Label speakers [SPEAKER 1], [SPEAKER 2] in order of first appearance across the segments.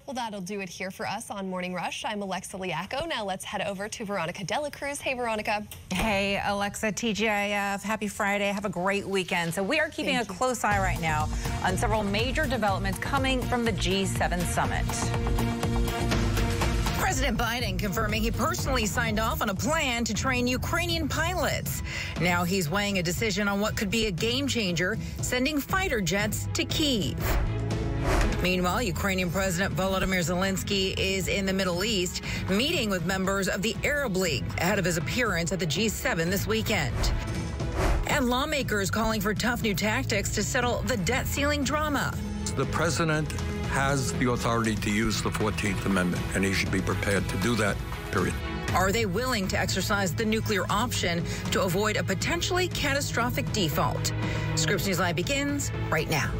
[SPEAKER 1] Well, that'll do it here for us on Morning Rush. I'm Alexa Liacco. Now let's head over to Veronica De La Cruz. Hey, Veronica.
[SPEAKER 2] Hey, Alexa, TGIF. Happy Friday. Have a great weekend. So we are keeping a close eye right now on several major developments coming from the G7 summit.
[SPEAKER 3] President Biden confirming he personally signed off on a plan to train Ukrainian pilots. Now he's weighing a decision on what could be a game changer, sending fighter jets to Kyiv. Meanwhile, Ukrainian President Volodymyr Zelensky is in the Middle East, meeting with members of the Arab League ahead of his appearance at the G7 this weekend. And lawmakers calling for tough new tactics to settle the debt ceiling drama.
[SPEAKER 4] The president has the authority to use the 14th Amendment, and he should be prepared to do that, period.
[SPEAKER 3] Are they willing to exercise the nuclear option to avoid a potentially catastrophic default? Scripps News Live begins right now.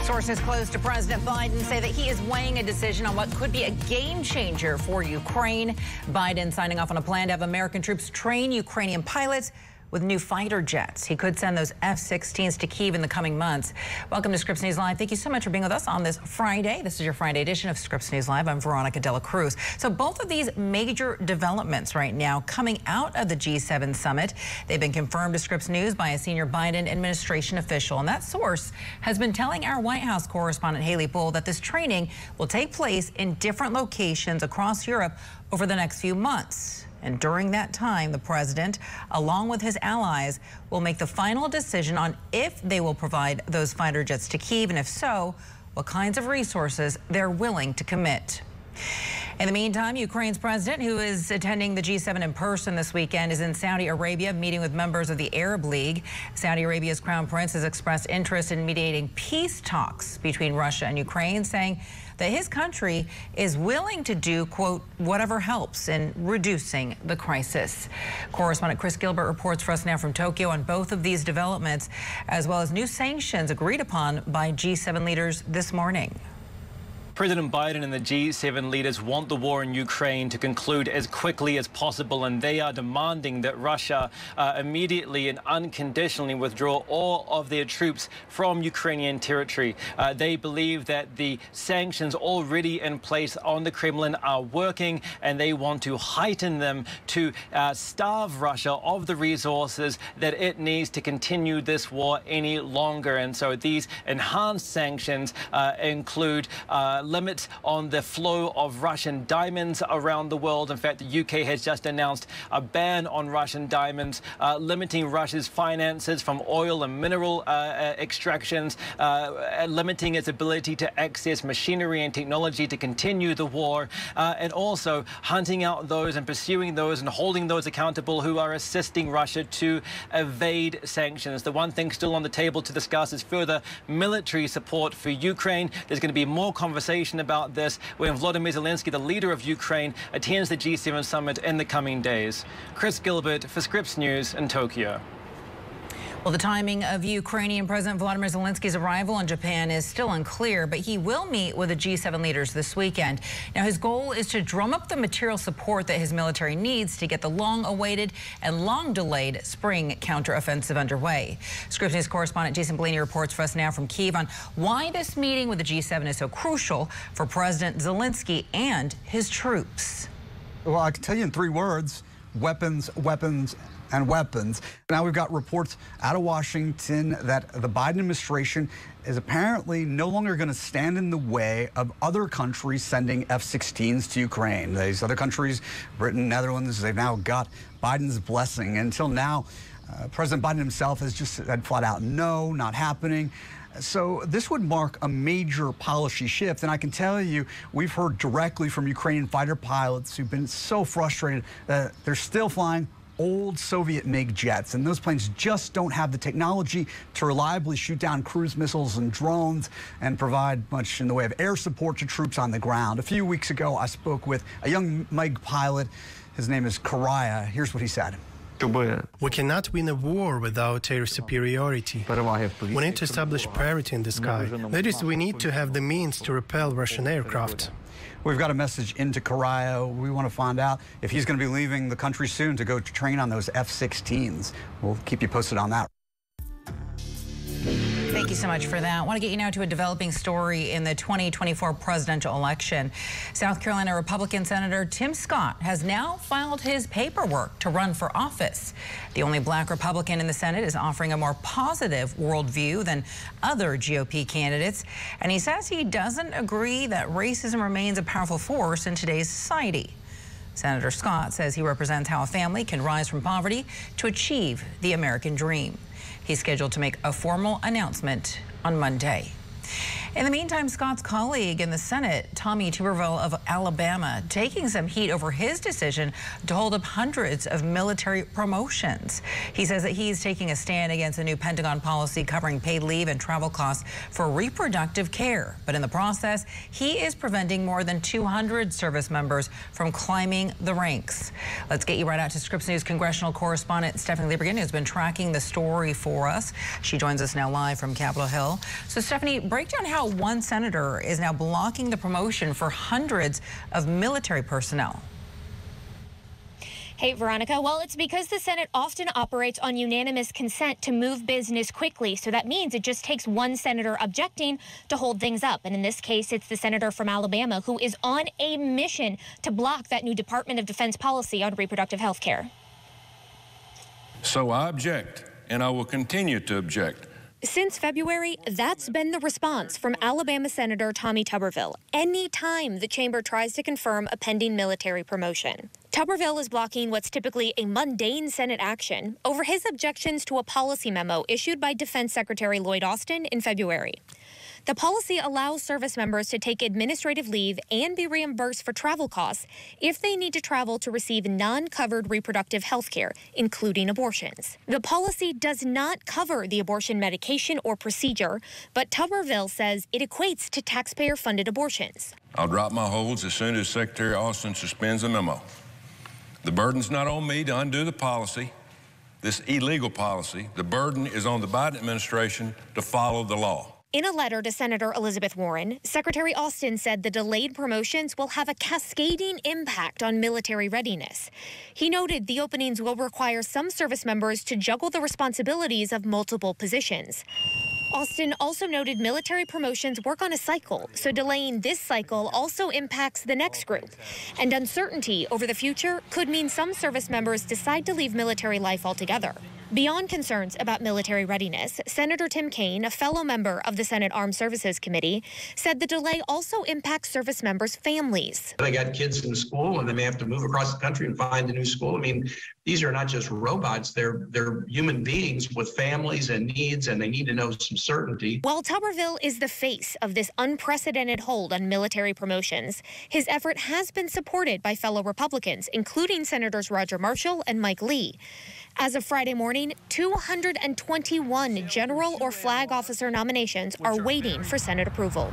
[SPEAKER 2] Sources close to President Biden say that he is weighing a decision on what could be a game changer for Ukraine. Biden signing off on a plan to have American troops train Ukrainian pilots with new fighter jets. He could send those F-16s to Kyiv in the coming months. Welcome to Scripps News Live. Thank you so much for being with us on this Friday. This is your Friday edition of Scripps News Live. I'm Veronica De La Cruz. So both of these major developments right now coming out of the G7 summit, they've been confirmed to Scripps News by a senior Biden administration official. And that source has been telling our White House correspondent Haley Bull that this training will take place in different locations across Europe over the next few months. And during that time, the president, along with his allies, will make the final decision on if they will provide those fighter jets to Kyiv, and if so, what kinds of resources they're willing to commit. In the meantime, Ukraine's president, who is attending the G7 in person this weekend, is in Saudi Arabia meeting with members of the Arab League. Saudi Arabia's crown prince has expressed interest in mediating peace talks between Russia and Ukraine, saying that his country is willing to do, quote, whatever helps in reducing the crisis. Correspondent Chris Gilbert reports for us now from Tokyo on both of these developments, as well as new sanctions agreed upon by G7 leaders this morning.
[SPEAKER 5] President Biden and the G7 leaders want the war in Ukraine to conclude as quickly as possible, and they are demanding that Russia immediately and unconditionally withdraw all of their troops from Ukrainian territory. They believe that the sanctions already in place on the Kremlin are working, and they want to heighten them to starve Russia of the resources that it needs to continue this war any longer. And so these enhanced sanctions include limits on the flow of Russian diamonds around the world. In fact, the UK has just announced a ban on Russian diamonds, limiting Russia's finances from oil and mineral extractions, limiting its ability to access machinery and technology to continue the war, and also hunting out those and pursuing those and holding those accountable who are assisting Russia to evade sanctions. The one thing still on the table to discuss is further military support for Ukraine. There's going to be more conversation about this when Volodymyr Zelensky, the leader of Ukraine, attends the G7 summit in the coming days. Chris Gilbert for Scripps News in Tokyo.
[SPEAKER 2] Well, the timing of Ukrainian President Volodymyr Zelensky's arrival in Japan is still unclear, but he will meet with the G7 leaders this weekend. Now, his goal is to drum up the material support that his military needs to get the long-awaited and long-delayed spring counteroffensive underway. Scripps News correspondent Jason Blaney reports for us now from Kyiv on why this meeting with the G7 is so crucial for President Zelensky and his troops.
[SPEAKER 6] Well, I can tell you in 3 words: weapons, weapons, and weapons. Now we've got reports out of Washington that the Biden administration is apparently no longer going to stand in the way of other countries sending F-16s to Ukraine. These other countries, Britain, Netherlands, they've now got Biden's blessing. Until now, President Biden himself has just said flat out, no, not happening. So this would mark a major policy shift. And I can tell you, we've heard directly from Ukrainian fighter pilots who've been so frustrated that they're still flying old Soviet MiG jets, and those planes just don't have the technology to reliably shoot down cruise missiles and drones and provide much in the way of air support to troops on the ground. A few weeks ago, I spoke with a young MiG pilot. His name is Karaya. Here's what he said.
[SPEAKER 7] We cannot win a war without air superiority. We need to establish parity in the sky. That is, we need to have the means to repel Russian aircraft.
[SPEAKER 6] We've got a message into Karaya. We want to find out if he's going to be leaving the country soon to go train on those F-16s. We'll keep you posted on that.
[SPEAKER 2] Thank you so much for that. I want to get you now to a developing story in the 2024 presidential election. South Carolina Republican Senator Tim Scott has now filed his paperwork to run for office. The only black Republican in the Senate is offering a more positive worldview than other GOP candidates, and he says he doesn't agree that racism remains a powerful force in today's society. Senator Scott says he represents how a family can rise from poverty to achieve the American dream. He's scheduled to make a formal announcement on Monday. In the meantime, Scott's colleague in the Senate, Tommy Tuberville of Alabama, taking some heat over his decision to hold up hundreds of military promotions. He says that he's taking a stand against a new Pentagon policy covering paid leave and travel costs for reproductive care. But in the process, he is preventing more than 200 service members from climbing the ranks. Let's get you right out to Scripps News congressional correspondent Stephanie Liebergen, who's been tracking the story for us. She joins us now live from Capitol Hill. So, Stephanie, break down how one senator is now blocking the promotion for hundreds of military personnel.
[SPEAKER 8] Hey, Veronica. Well, it's because the Senate often operates on unanimous consent to move business quickly. So that means it just takes one senator objecting to hold things up. And in this case, it's the senator from Alabama who is on a mission to block that new Department of Defense policy on reproductive health care.
[SPEAKER 9] So I object, and I will continue to object.
[SPEAKER 8] Since February, that's been the response from Alabama Senator Tommy Tuberville anytime the chamber tries to confirm a pending military promotion. Tuberville is blocking what's typically a mundane Senate action over his objections to a policy memo issued by Defense Secretary Lloyd Austin in February. The policy allows service members to take administrative leave and be reimbursed for travel costs if they need to travel to receive non-covered reproductive health care, including abortions. The policy does not cover the abortion medication or procedure, but Tuberville says it equates to taxpayer-funded abortions.
[SPEAKER 9] I'll drop my holds as soon as Secretary Austin suspends the memo. The burden's not on me to undo the policy, this illegal policy. The burden is on the Biden administration to follow the law.
[SPEAKER 8] In a letter to Senator Elizabeth Warren, Secretary Austin said the delayed promotions will have a cascading impact on military readiness. He noted the openings will require some service members to juggle the responsibilities of multiple positions. Austin also noted military promotions work on a cycle, so delaying this cycle also impacts the next group. And uncertainty over the future could mean some service members decide to leave military life altogether. Beyond concerns about military readiness, Senator Tim Kaine, a fellow member of the Senate Armed Services Committee, said the delay also impacts service members' families.
[SPEAKER 10] They got kids in school and they may have to move across the country and find a new school. I mean, these are not just robots, they're human beings with families and needs, and they need to know some certainty.
[SPEAKER 8] While Tuberville is the face of this unprecedented hold on military promotions, his effort has been supported by fellow Republicans, including Senators Roger Marshall and Mike Lee. As of Friday morning, 221 general or flag officer nominations are waiting for Senate approval.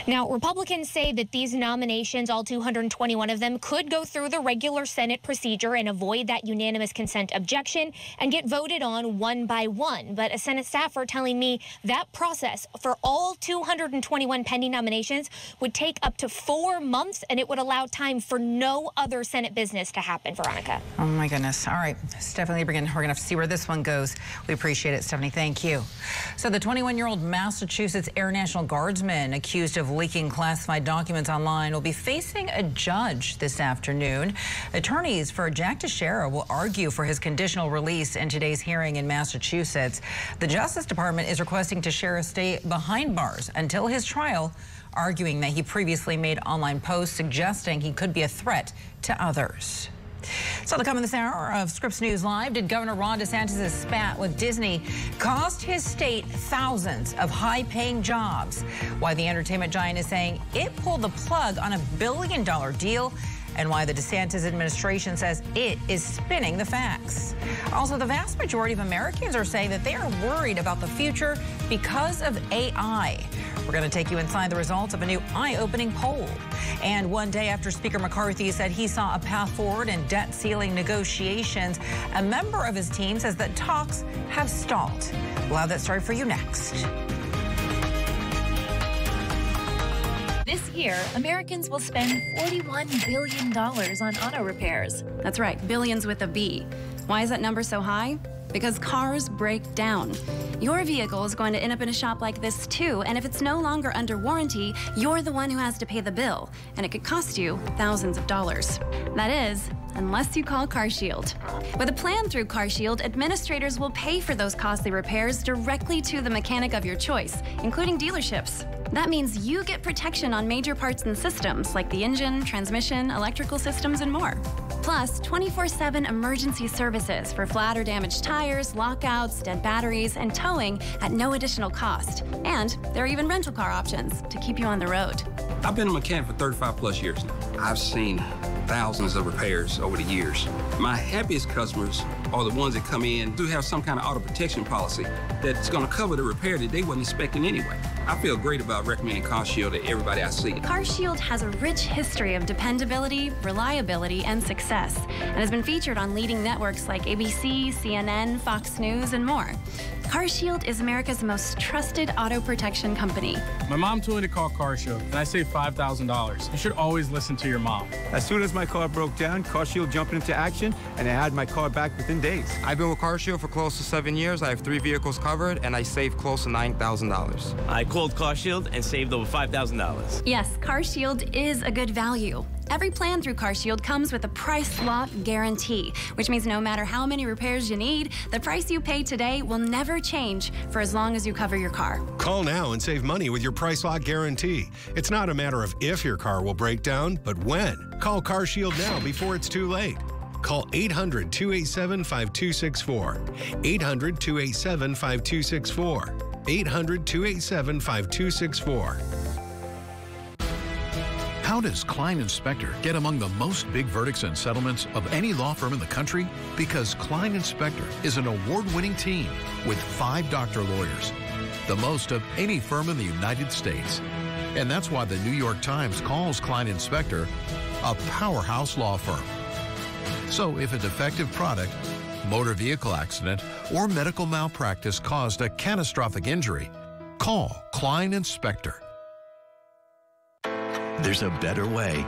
[SPEAKER 8] Now, Republicans say that these nominations, all 221 of them, could go through the regular Senate procedure and avoid that unanimous consent objection and get voted on one by one. But a Senate staffer telling me that process for all 221 pending nominations would take up to 4 months, and it would allow time for no other Senate business to happen, Veronica.
[SPEAKER 2] Oh, my goodness. All right. Stephanie Liebergen, we're going to have to see where this one goes. We appreciate it, Stephanie. Thank you. So the 21-year-old Massachusetts Air National Guardsman accused of leaking classified documents online will be facing a judge this afternoon. Attorneys for Jack Teixeira will argue for his conditional release in today's hearing in Massachusetts. The Justice Department is requesting Teixeira stay behind bars until his trial, arguing that he previously made online posts suggesting he could be a threat to others. So to come in this hour of Scripps News Live, did Governor Ron DeSantis' spat with Disney cost his state thousands of high-paying jobs? Why the entertainment giant is saying it pulled the plug on $1 billion deal, and why the DeSantis administration says it is spinning the facts. Also, the vast majority of Americans are saying that they are worried about the future because of AI. We're going to take you inside the results of a new eye-opening poll. And one day after Speaker McCarthy said he saw a path forward in debt ceiling negotiations, a member of his team says that talks have stalled. We'll have that story for you next.
[SPEAKER 11] This year, Americans will spend $41 billion on auto repairs.
[SPEAKER 12] That's right, billions with a B. Why is that number so high? because cars break down. Your vehicle is going to end up in a shop like this too, and if it's no longer under warranty, you're the one who has to pay the bill, and it could cost you thousands of dollars. That is, unless you call CarShield. With a plan through CarShield, administrators will pay for those costly repairs directly to the mechanic of your choice, including dealerships. That means you get protection on major parts and systems like the engine, transmission, electrical systems, and more. Plus, 24/7 emergency services for flat or damaged tires, lockouts, dead batteries, and towing at no additional cost. And there are even rental car options to keep you on the road.
[SPEAKER 13] I've been a mechanic for 35 plus years now. I've seen thousands of repairs over the years. My happiest customers are the ones that come in who have some kind of auto protection policy that's going to cover the repair that they wasn't expecting anyway. I feel great about recommending CarShield to everybody I see.
[SPEAKER 12] CarShield has a rich history of dependability, reliability, and success, and has been featured on leading networks like ABC, CNN, Fox News, and more. CarShield is America's most trusted auto protection company.
[SPEAKER 14] My mom told me to call CarShield, and I saved $5,000. You should always listen to your mom.
[SPEAKER 15] As soon as my car broke down, CarShield jumped into action, and I had my car back within days.
[SPEAKER 16] I've been with CarShield for close to 7 years. I have 3 vehicles covered, and I saved close to $9,000.
[SPEAKER 17] I called CarShield and saved over $5,000.
[SPEAKER 12] Yes, CarShield is a good value. Every plan through CarShield comes with a price lock guarantee, which means no matter how many repairs you need, the price you pay today will never change for as long as you cover your car.
[SPEAKER 18] Call now and save money with your price lock guarantee. It's not a matter of if your car will break down, but when. Call CarShield now before it's too late. Call 800-287-5264. 800-287-5264. 800-287-5264.
[SPEAKER 19] How does Klein & Spector get among the most big verdicts and settlements of any law firm in the country? Because Klein & Spector is an award-winning team with 5 doctor lawyers, the most of any firm in the United States. And that's why the New York Times calls Klein & Spector a powerhouse law firm. So if a defective product, motor vehicle accident, or medical malpractice caused a catastrophic injury, call Klein & Spector.
[SPEAKER 20] There's a better way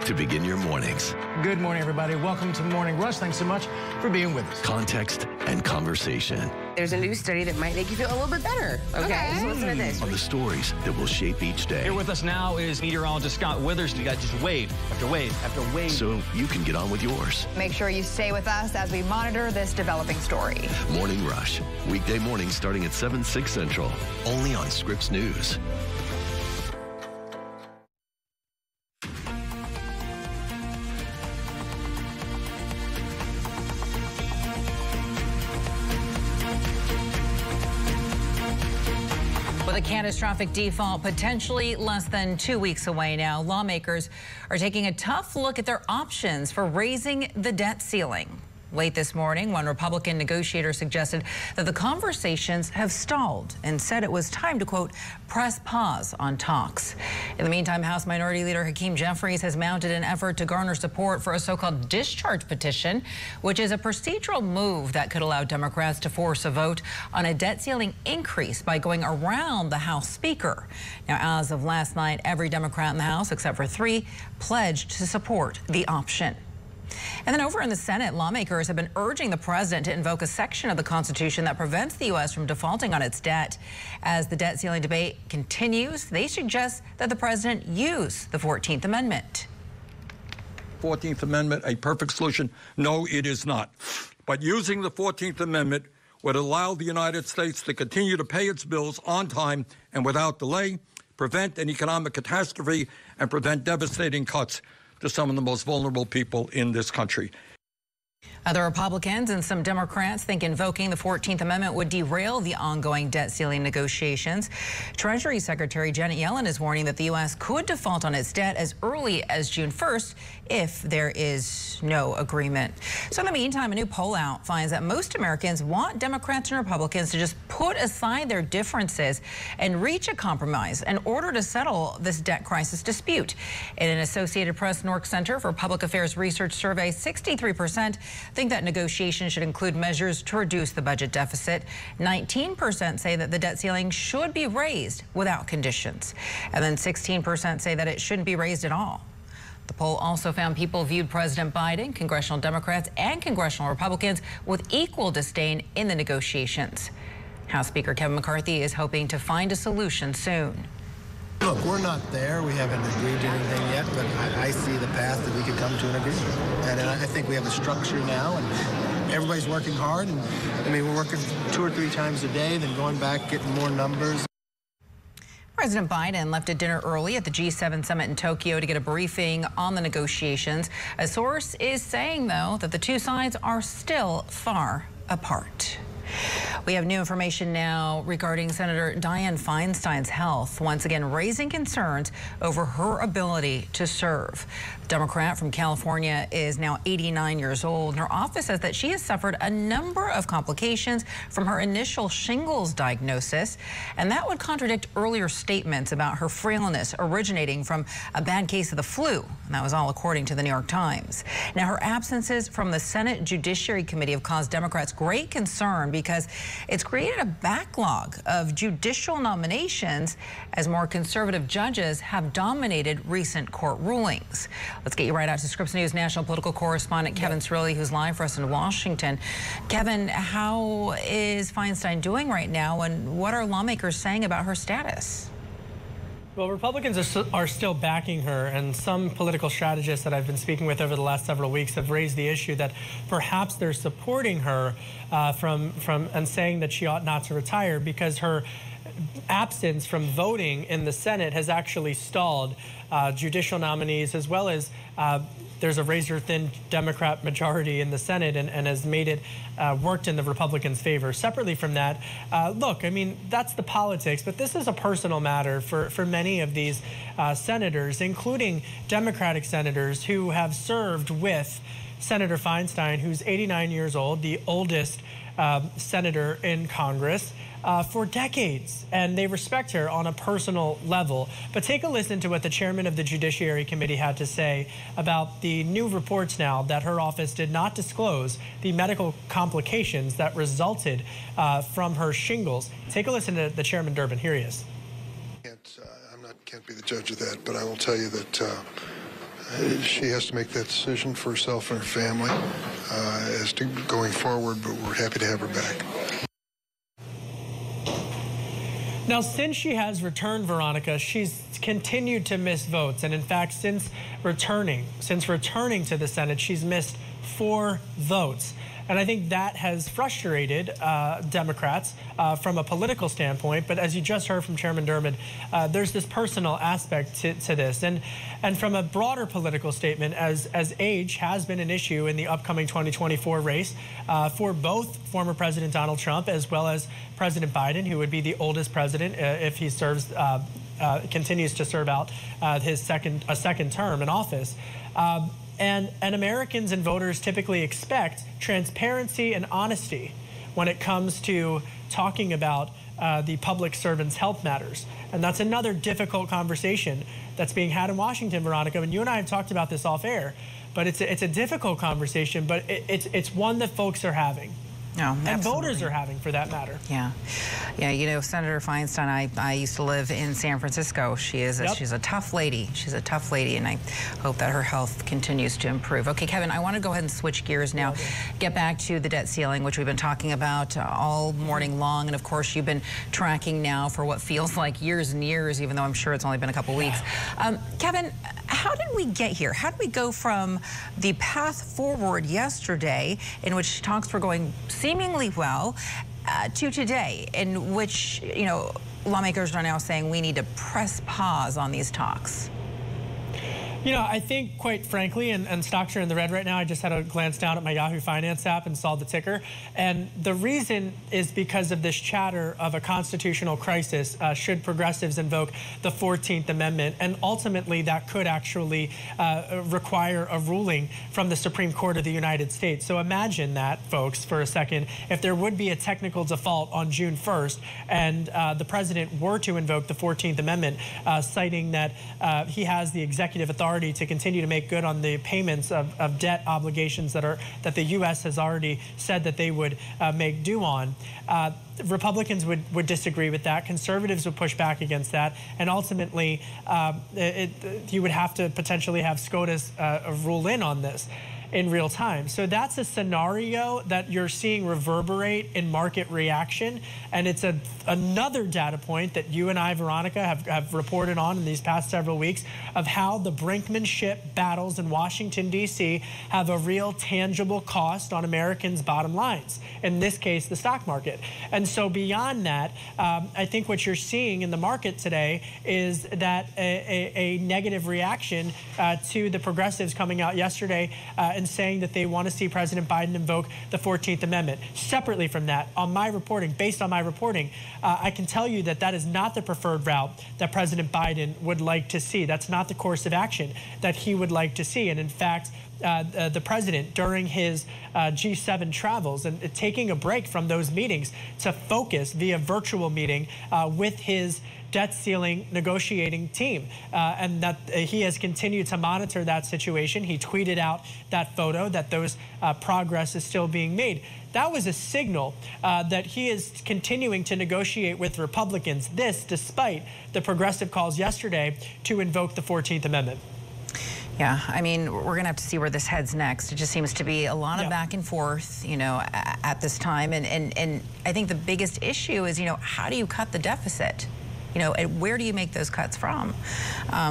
[SPEAKER 20] to begin your mornings.
[SPEAKER 21] Good morning, everybody. Welcome to Morning Rush. Thanks so much for being with us.
[SPEAKER 20] Context and conversation.
[SPEAKER 22] There's a new study that might make you feel a little bit better. Okay. So listen to this.
[SPEAKER 20] On the stories that will shape each day.
[SPEAKER 23] Here with us now is meteorologist Scott Withers. You got just wave after wave after wave.
[SPEAKER 20] So you can get on with yours.
[SPEAKER 24] Make sure you stay with us as we monitor this developing story.
[SPEAKER 20] Morning Rush. Weekday mornings starting at 7, 6 Central. Only on Scripps News.
[SPEAKER 2] With a catastrophic default potentially less than 2 weeks away now, lawmakers are taking a tough look at their options for raising the debt ceiling. Late this morning, one Republican negotiator suggested that the conversations have stalled and said it was time to, quote, press pause on talks. In the meantime, House Minority Leader Hakeem Jeffries has mounted an effort to garner support for a so-called discharge petition, which is a procedural move that could allow Democrats to force a vote on a debt ceiling increase by going around the House Speaker. Now, as of last night, every Democrat in the House, except for 3, pledged to support the option. And then over in the Senate, lawmakers have been urging the president to invoke a section of the Constitution that prevents the U.S. from defaulting on its debt. As the debt ceiling debate continues, they suggest that the president use the 14th Amendment.
[SPEAKER 4] 14th Amendment, a perfect solution? No, it is not. But using the 14th Amendment would allow the United States to continue to pay its bills on time and without delay, prevent an economic catastrophe, and prevent devastating cuts to some of the most vulnerable people in this country.
[SPEAKER 2] Other Republicans and some Democrats think invoking the 14th Amendment would derail the ongoing debt ceiling negotiations. Treasury Secretary Janet Yellen is warning that the U.S. could default on its debt as early as June 1st if there is no agreement. So in the meantime, a new poll out finds that most Americans want Democrats and Republicans to just put aside their differences and reach a compromise in order to settle this debt crisis dispute. In an Associated Press Nork Center for Public Affairs Research survey, 63% think that negotiations should include measures to reduce the budget deficit. 19% say that the debt ceiling should be raised without conditions. And then 16% say that it shouldn't be raised at all. The poll also found people viewed President Biden, congressional Democrats, and congressional Republicans with equal disdain in the negotiations. House Speaker Kevin McCarthy is hoping to find a solution soon.
[SPEAKER 1] Look, we're not there. We haven't agreed to anything yet, but I see the path that we could come to an agreement. And I think we have a structure now, and everybody's working hard. And I mean, we're working 2 or 3 times a day, then going back, getting more numbers.
[SPEAKER 2] President Biden left a dinner early at the G7 summit in Tokyo to get a briefing on the negotiations. A source is saying, though, that the two sides are still far apart. We have new information now regarding Senator Dianne Feinstein's health, once again raising concerns over her ability to serve. The Democrat from California is now 89 years old, and her office says that she has suffered a number of complications from her initial shingles diagnosis, and that would contradict earlier statements about her frailness originating from a bad case of the flu, and that was all according to the New York Times. Now, her absences from the Senate Judiciary Committee have caused Democrats great concern because it's created a backlog of judicial nominations as more conservative judges have dominated recent court rulings. Let's get you right out to Scripps News national political correspondent Kevin Cirilli, who's live for us in Washington. Kevin, how is Feinstein doing right now, and what are lawmakers saying about her status?
[SPEAKER 3] Well, Republicans are still backing her, and some political strategists that I've been speaking with over the last several weeks have raised the issue that perhaps they're supporting her and saying that she ought not to retire because her absence from voting in the Senate has actually stalled judicial nominees, as well as there's a razor-thin Democrat majority in the Senate and has made it worked in the Republicans' favor. Separately from that, look, I mean, that's the politics, but this is a personal matter for many of these senators, including Democratic senators who have served with Senator Feinstein, who's 89 years old, the oldest senator in Congress, for decades, and they respect her on a personal level. But take a listen to what the chairman of the Judiciary Committee had to say about the new reports now that her office did not disclose the medical complications that resulted from her shingles. Take a listen to the chairman, Durbin. Here he is.
[SPEAKER 5] Can't be the judge of that, but I will tell you that she has to make that decision for herself and her family as to going forward, but we're happy to have her back.
[SPEAKER 3] Now, since she has returned, Veronica, she's continued to miss votes. And in fact, since returning to the Senate, she's missed 4 votes. And I think that has frustrated Democrats from a political standpoint. But as you just heard from Chairman Durbin, there's this personal aspect to this. And from a broader political statement, as age has been an issue in the upcoming 2024 race for both former President Donald Trump as well as President Biden, who would be the oldest president if he serves, continues to serve out his second term in office. And Americans and voters typically expect transparency and honesty when it comes to talking about the public servant's health matters. And that's another difficult conversation that's being had in Washington, Veronica. And you and I have talked about this off air, but it's a difficult conversation, but it's one that folks are having.
[SPEAKER 2] No,
[SPEAKER 3] and voters are having, for that matter.
[SPEAKER 2] Yeah, you know, Senator Feinstein, I used to live in San Francisco. She's a tough lady. She's a tough lady, and I hope that her health continues to improve. Okay, Kevin, I want to go ahead and switch gears now, get back to the debt ceiling, which we've been talking about all morning long, and of course you've been tracking now for what feels like years and years, even though I'm sure it's only been a couple weeks. Kevin, how did we get here? How did we go from the path forward yesterday, in which talks were going seemingly well, to today, in which, you know, lawmakers are now saying we need to press pause on these talks?
[SPEAKER 3] You know, I think, quite frankly, and stocks are in the red right now. I just had a glance down at my Yahoo Finance app and saw the ticker. And the reason is because of this chatter of a constitutional crisis should progressives invoke the 14th Amendment. And ultimately, that could actually require a ruling from the Supreme Court of the United States. So imagine that, folks, for a second. If there would be a technical default on June 1st and the president were to invoke the 14th Amendment, citing that he has the executive authority authority to continue to make good on the payments of debt obligations that the U.S. has already said that they would make due on. Republicans would disagree with that. Conservatives would push back against that. And ultimately, you would have to potentially have SCOTUS rule in on this in real time. So that's a scenario that you're seeing reverberate in market reaction. And it's another data point that you and I, Veronica, have reported on in these past several weeks of how the brinkmanship battles in Washington, D.C. have a real tangible cost on Americans' bottom lines, in this case, the stock market. And so beyond that, I think what you're seeing in the market today is that a negative reaction to the progressives coming out yesterday and saying that they want to see President Biden invoke the 14th Amendment. Separately from that, on my reporting, based on my reporting, I can tell you that that is not the preferred route that President Biden would like to see. That's not the course of action that he would like to see. And in fact, the president, during his G7 travels and taking a break from those meetings to focus via virtual meeting with his debt ceiling negotiating team, and that he has continued to monitor that situation. He tweeted out that photo that those progress is still being made. That was a signal that he is continuing to negotiate with Republicans, this despite the progressive calls yesterday to invoke the 14th Amendment.
[SPEAKER 2] Yeah, I mean, we're going to have to see where this heads next. It just seems to be a lot of back and forth, you know, at this time. And I think the biggest issue is, you know, how do you cut the deficit? You know, and where do you make those cuts from?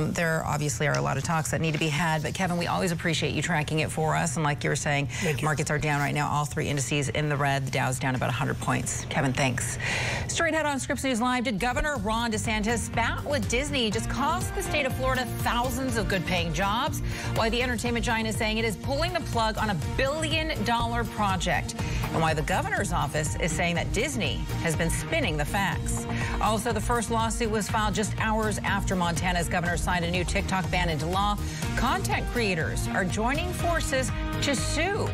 [SPEAKER 2] There obviously are a lot of talks that need to be had, but Kevin, we always appreciate you tracking it for us. And like you were saying, markets are down right now, all three indices in the red. The Dow's down about 100 points. Kevin, thanks. Straight ahead on Scripps News Live, did Governor Ron DeSantis spat with Disney just cost the state of Florida thousands of good-paying jobs, while the entertainment giant is saying it is pulling the plug on a billion-dollar project, and why the governor's office is saying that Disney has been spinning the facts. Also, the first lawsuit was filed just hours after Montana's governor signed a new TikTok ban into law. Content creators are joining forces to sue.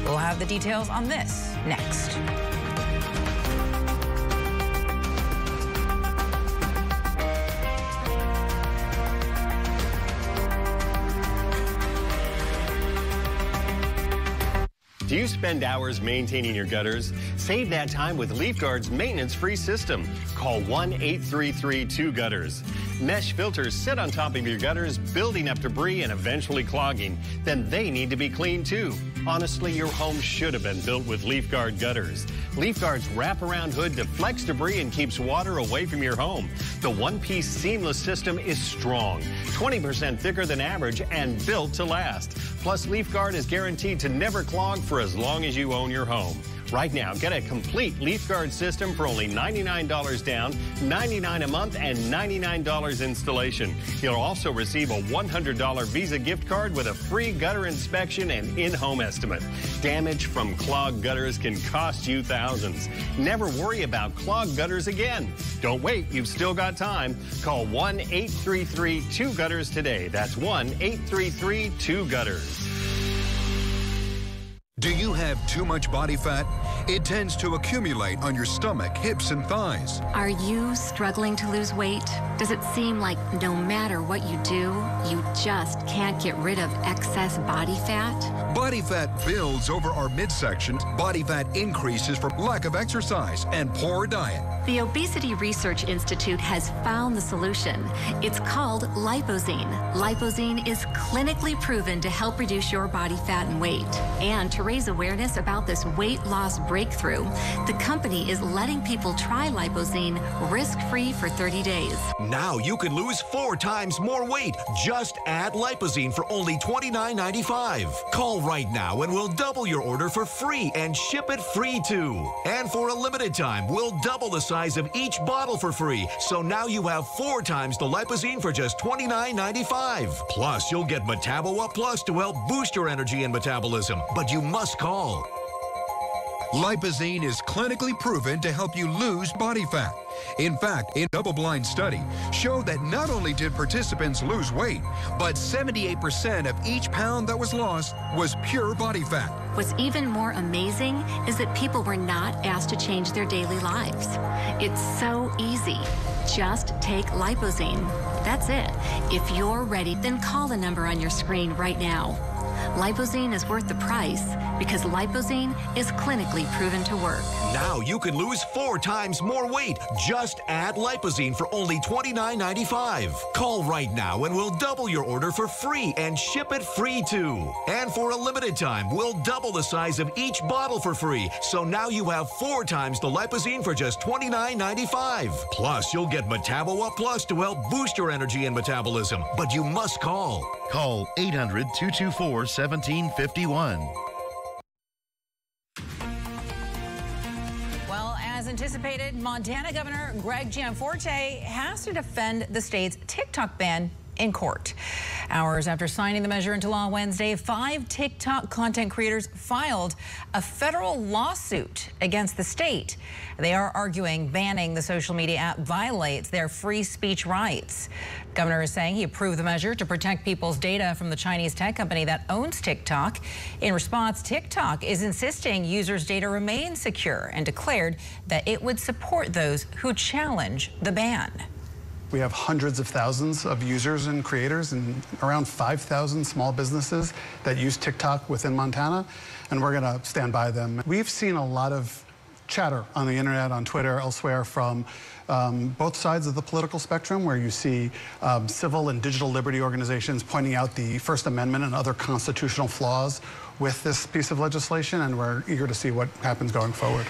[SPEAKER 2] We'll have the details on this next.
[SPEAKER 6] Do you spend hours maintaining your gutters? Save that time with LeafGuard's maintenance-free system. Call 1-833-2-GUTTERS. Mesh filters sit on top of your gutters, building up debris and eventually clogging. Then they need to be cleaned too. Honestly, your home should have been built with LeafGuard gutters. LeafGuard's wraparound hood deflects debris and keeps water away from your home. The one-piece seamless system is strong, 20% thicker than average, and built to last. Plus, LeafGuard is guaranteed to never clog for as long as you own your home. Right now, get a complete LeafGuard system for only $99 down, $99 a month, and $99 installation. You'll also receive a $100 Visa gift card with a free gutter inspection and in-home estimate. Damage from clogged gutters can cost you thousands. Never worry about clogged gutters again. Don't wait, you've still got time. Call 1-833-2-GUTTERS today. That's 1-833-2-GUTTERS.
[SPEAKER 7] Do you have too much body fat? It tends to accumulate on your stomach, hips, and thighs.
[SPEAKER 9] Are you struggling to lose weight? Does it seem like no matter what you do, you just can't get rid of excess body fat?
[SPEAKER 7] Body fat builds over our midsection. Body fat increases from lack of exercise and poor diet.
[SPEAKER 9] The Obesity Research Institute has found the solution. It's called Lipozene. Lipozene is clinically proven to help reduce your body fat and weight. And to raise awareness about this weight loss breakthrough, the company is letting people try Lipozene risk-free for 30 days.
[SPEAKER 10] Now you can lose 4 times more weight. Just add Lipozene for only $29.95. Call right now and we'll double your order for free and ship it free too. And for a limited time, we'll double the size of each bottle for free. So now you have 4 times the Lipozene for just $29.95. Plus, you'll get Metabo Up Plus to help boost your energy and metabolism. But you must call.
[SPEAKER 7] Lipozene is clinically proven to help you lose body fat. In fact, a double-blind study showed that not only did participants lose weight, but 78% of each pound that was lost was pure body fat.
[SPEAKER 9] What's even more amazing is that people were not asked to change their daily lives. It's so easy. Just take Lipozene. That's it. If you're ready, then call the number on your screen right now. Lipozene is worth the price because Lipozene is clinically proven to work.
[SPEAKER 10] Now you can lose 4 times more weight. Just add Lipozene for only $29.95. Call right now and we'll double your order for free and ship it free too. And for a limited time, we'll double the size of each bottle for free. So now you have 4 times the Lipozene for just $29.95. Plus, you'll get Metabo Up Plus to help boost your energy and metabolism. But you must call.
[SPEAKER 8] Call 800-224-1751.
[SPEAKER 2] Well, as anticipated, Montana Governor Greg Gianforte has to defend the state's TikTok ban in court. Hours after signing the measure into law Wednesday, 5 TikTok content creators filed a federal lawsuit against the state. They are arguing banning the social media app violates their free speech rights. The governor is saying he approved the measure to protect people's data from the Chinese tech company that owns TikTok. In response, TikTok is insisting users' data remain secure and declared that it would support those who challenge the ban.
[SPEAKER 11] We have hundreds of thousands of users and creators and around 5,000 small businesses that use TikTok within Montana, and we're going to stand by them. We've seen a lot of chatter on the internet, on Twitter, elsewhere from both sides of the political spectrum, where you see civil and digital liberty organizations pointing out the First Amendment and other constitutional flaws with this piece of legislation, and we're eager to see what happens going forward.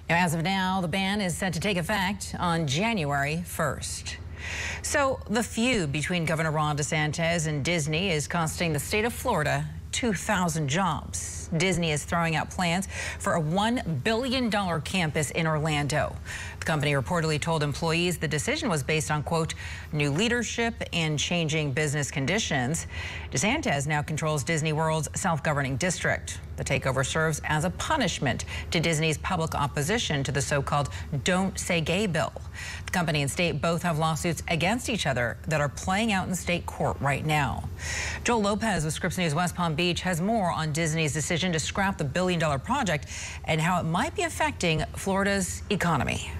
[SPEAKER 2] Now, as of now, the ban is set to take effect on January 1st. So the feud between Governor Ron DeSantis and Disney is costing the state of Florida 2,000 jobs. Disney is throwing out plans for a $1 billion campus in Orlando. The company reportedly told employees the decision was based on, quote, new leadership and changing business conditions. DeSantis now controls Disney World's self-governing district. The takeover serves as a punishment to Disney's public opposition to the so-called Don't Say Gay bill. The company and state both have lawsuits against each other that are playing out in state court right now. Joel Lopez with Scripps News West Palm Beach has more on Disney's decision to scrap the billion-dollar project and how it might be affecting Florida's economy.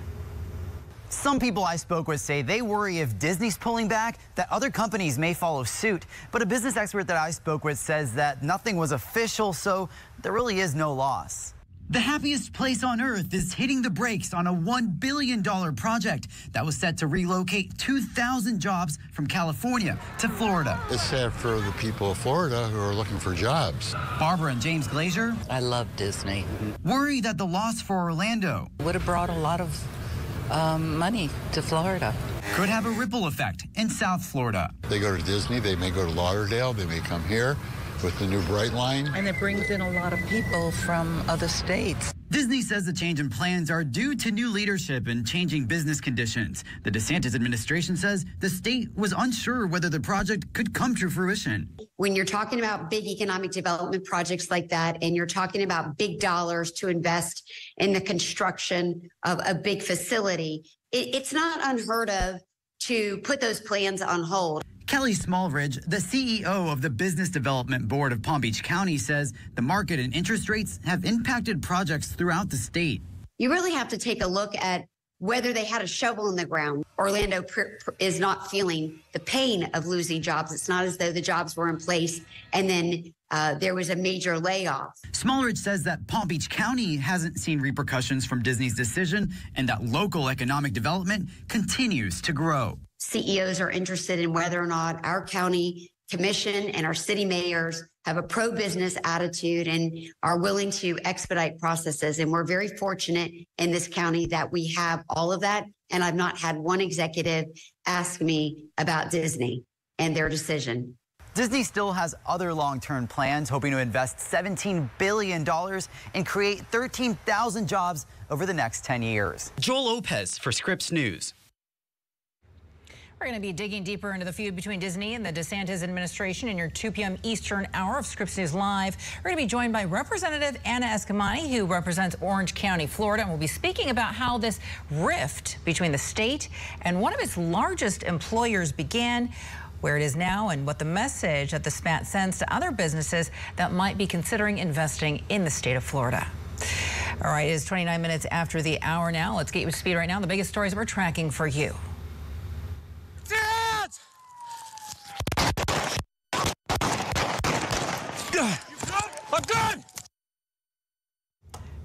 [SPEAKER 13] Some people I spoke with say they worry if Disney's pulling back, that other companies may follow suit. But a business expert that I spoke with says that nothing was official, so there really is no loss.
[SPEAKER 14] The happiest place on earth is hitting the brakes on a $1 billion project that was set to relocate 2,000 jobs from California to Florida.
[SPEAKER 25] It's sad for the people of Florida who are looking for jobs.
[SPEAKER 14] Barbara and James Glazier.
[SPEAKER 26] I love Disney.
[SPEAKER 14] Worry that the loss for Orlando
[SPEAKER 26] would have brought a lot of money to Florida.
[SPEAKER 14] Could have a ripple effect in South Florida.
[SPEAKER 25] They go to Disney, they may go to Lauderdale, they may come here with the new Bright Line.
[SPEAKER 26] And it brings in a lot of people from other states.
[SPEAKER 14] Disney says the change in plans are due to new leadership and changing business conditions. The DeSantis administration says the state was unsure whether the project could come to fruition.
[SPEAKER 27] When you're talking about big economic development projects like that, and you're talking about big dollars to invest in the construction of a big facility, it's not unheard of to put those plans on hold.
[SPEAKER 14] Kelly Smallridge, the CEO of the Business Development Board of Palm Beach County, says the market and interest rates have impacted projects throughout the state.
[SPEAKER 27] You really have to take a look at whether they had a shovel in the ground. Orlando is not feeling the pain of losing jobs. It's not as though the jobs were in place and then there was a major layoff.
[SPEAKER 14] Smallridge says that Palm Beach County hasn't seen repercussions from Disney's decision and that local economic development continues to grow.
[SPEAKER 27] CEOs are interested in whether or not our county commission and our city mayors have a pro-business attitude and are willing to expedite processes. And we're very fortunate in this county that we have all of that. And I've not had one executive ask me about Disney and their decision.
[SPEAKER 13] Disney still has other long-term plans, hoping to invest $17 billion and create 13,000 jobs over the next 10 years.
[SPEAKER 28] Joel Lopez for Scripps News.
[SPEAKER 2] We're going to be digging deeper into the feud between Disney and the DeSantis administration in your 2 p.m. Eastern hour of Scripps News Live. We're going to be joined by Representative Anna Escamani, who represents Orange County, Florida, and we'll be speaking about how this rift between the state and one of its largest employers began, where it is now, and what the message that the spat sends to other businesses that might be considering investing in the state of Florida. All right, it is 29 minutes after the hour now. Let's get you up to speed right now. The biggest stories we're tracking for you.
[SPEAKER 8] I'm good!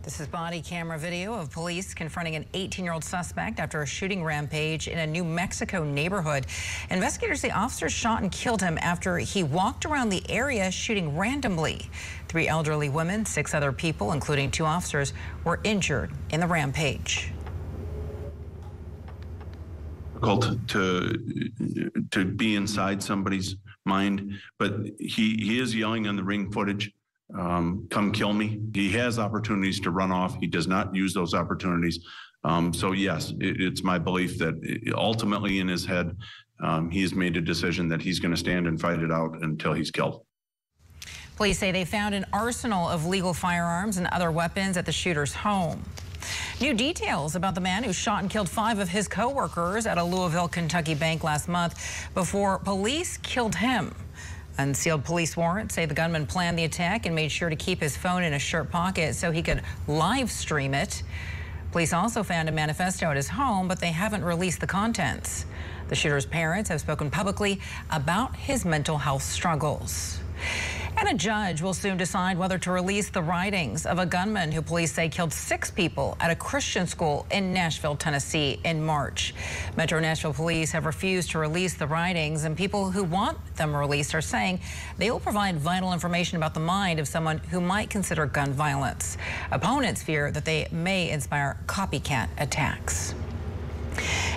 [SPEAKER 2] This is body camera video of police confronting an 18-year-old suspect after a shooting rampage in a New Mexico neighborhood. Investigators say officers shot and killed him after he walked around the area shooting randomly. 3 elderly women, 6 other people, including 2 officers, were injured in the rampage.
[SPEAKER 12] Difficult to be inside somebody's mind, but he is yelling on the ring footage, come kill me. He has opportunities to run off. He does not use those opportunities. So yes, it's my belief that ultimately in his head, he has made a decision that he's going to stand and fight it out until he's killed.
[SPEAKER 2] Police say they found an arsenal of legal firearms and other weapons at the shooter's home. New details about the man who shot and killed 5 of his co-workers at a Louisville, Kentucky bank last month before police killed him. Unsealed police warrants say the gunman planned the attack and made sure to keep his phone in his shirt pocket so he could live stream it. Police also found a manifesto at his home, but they haven't released the contents. The shooter's parents have spoken publicly about his mental health struggles. And a judge will soon decide whether to release the writings of a gunman who police say killed 6 people at a Christian school in Nashville, Tennessee in March. Metro Nashville police have refused to release the writings, and people who want them released are saying they will provide vital information about the mind of someone who might consider gun violence. Opponents fear that they may inspire copycat attacks.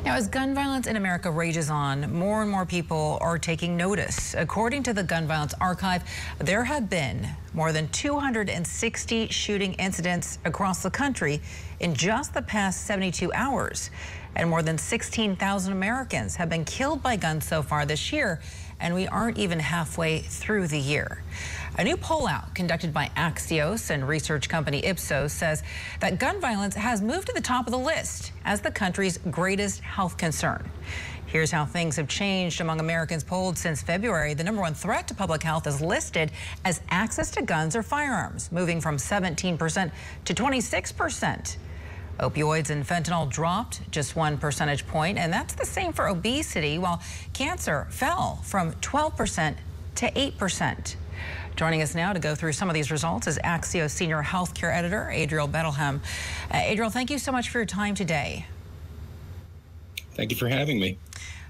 [SPEAKER 2] Now, as gun violence in America rages on, more and more people are taking notice. According to the Gun Violence Archive, there have been more than 260 shooting incidents across the country in just the past 72 hours. And more than 16,000 Americans have been killed by guns so far this year, and we aren't even halfway through the year. A new poll out conducted by Axios and research company Ipsos says that gun violence has moved to the top of the list as the country's greatest health concern. Here's how things have changed among Americans polled since February. The #1 threat to public health is listed as access to guns or firearms, moving from 17% to 26%. Opioids and fentanyl dropped just 1 percentage point, and that's the same for obesity, while cancer fell from 12% to 8%. Joining us now to go through some of these results is Axios Senior Healthcare Editor Adriel Bettelheim. Adriel, thank you so much for your time today.
[SPEAKER 15] Thank you for having me.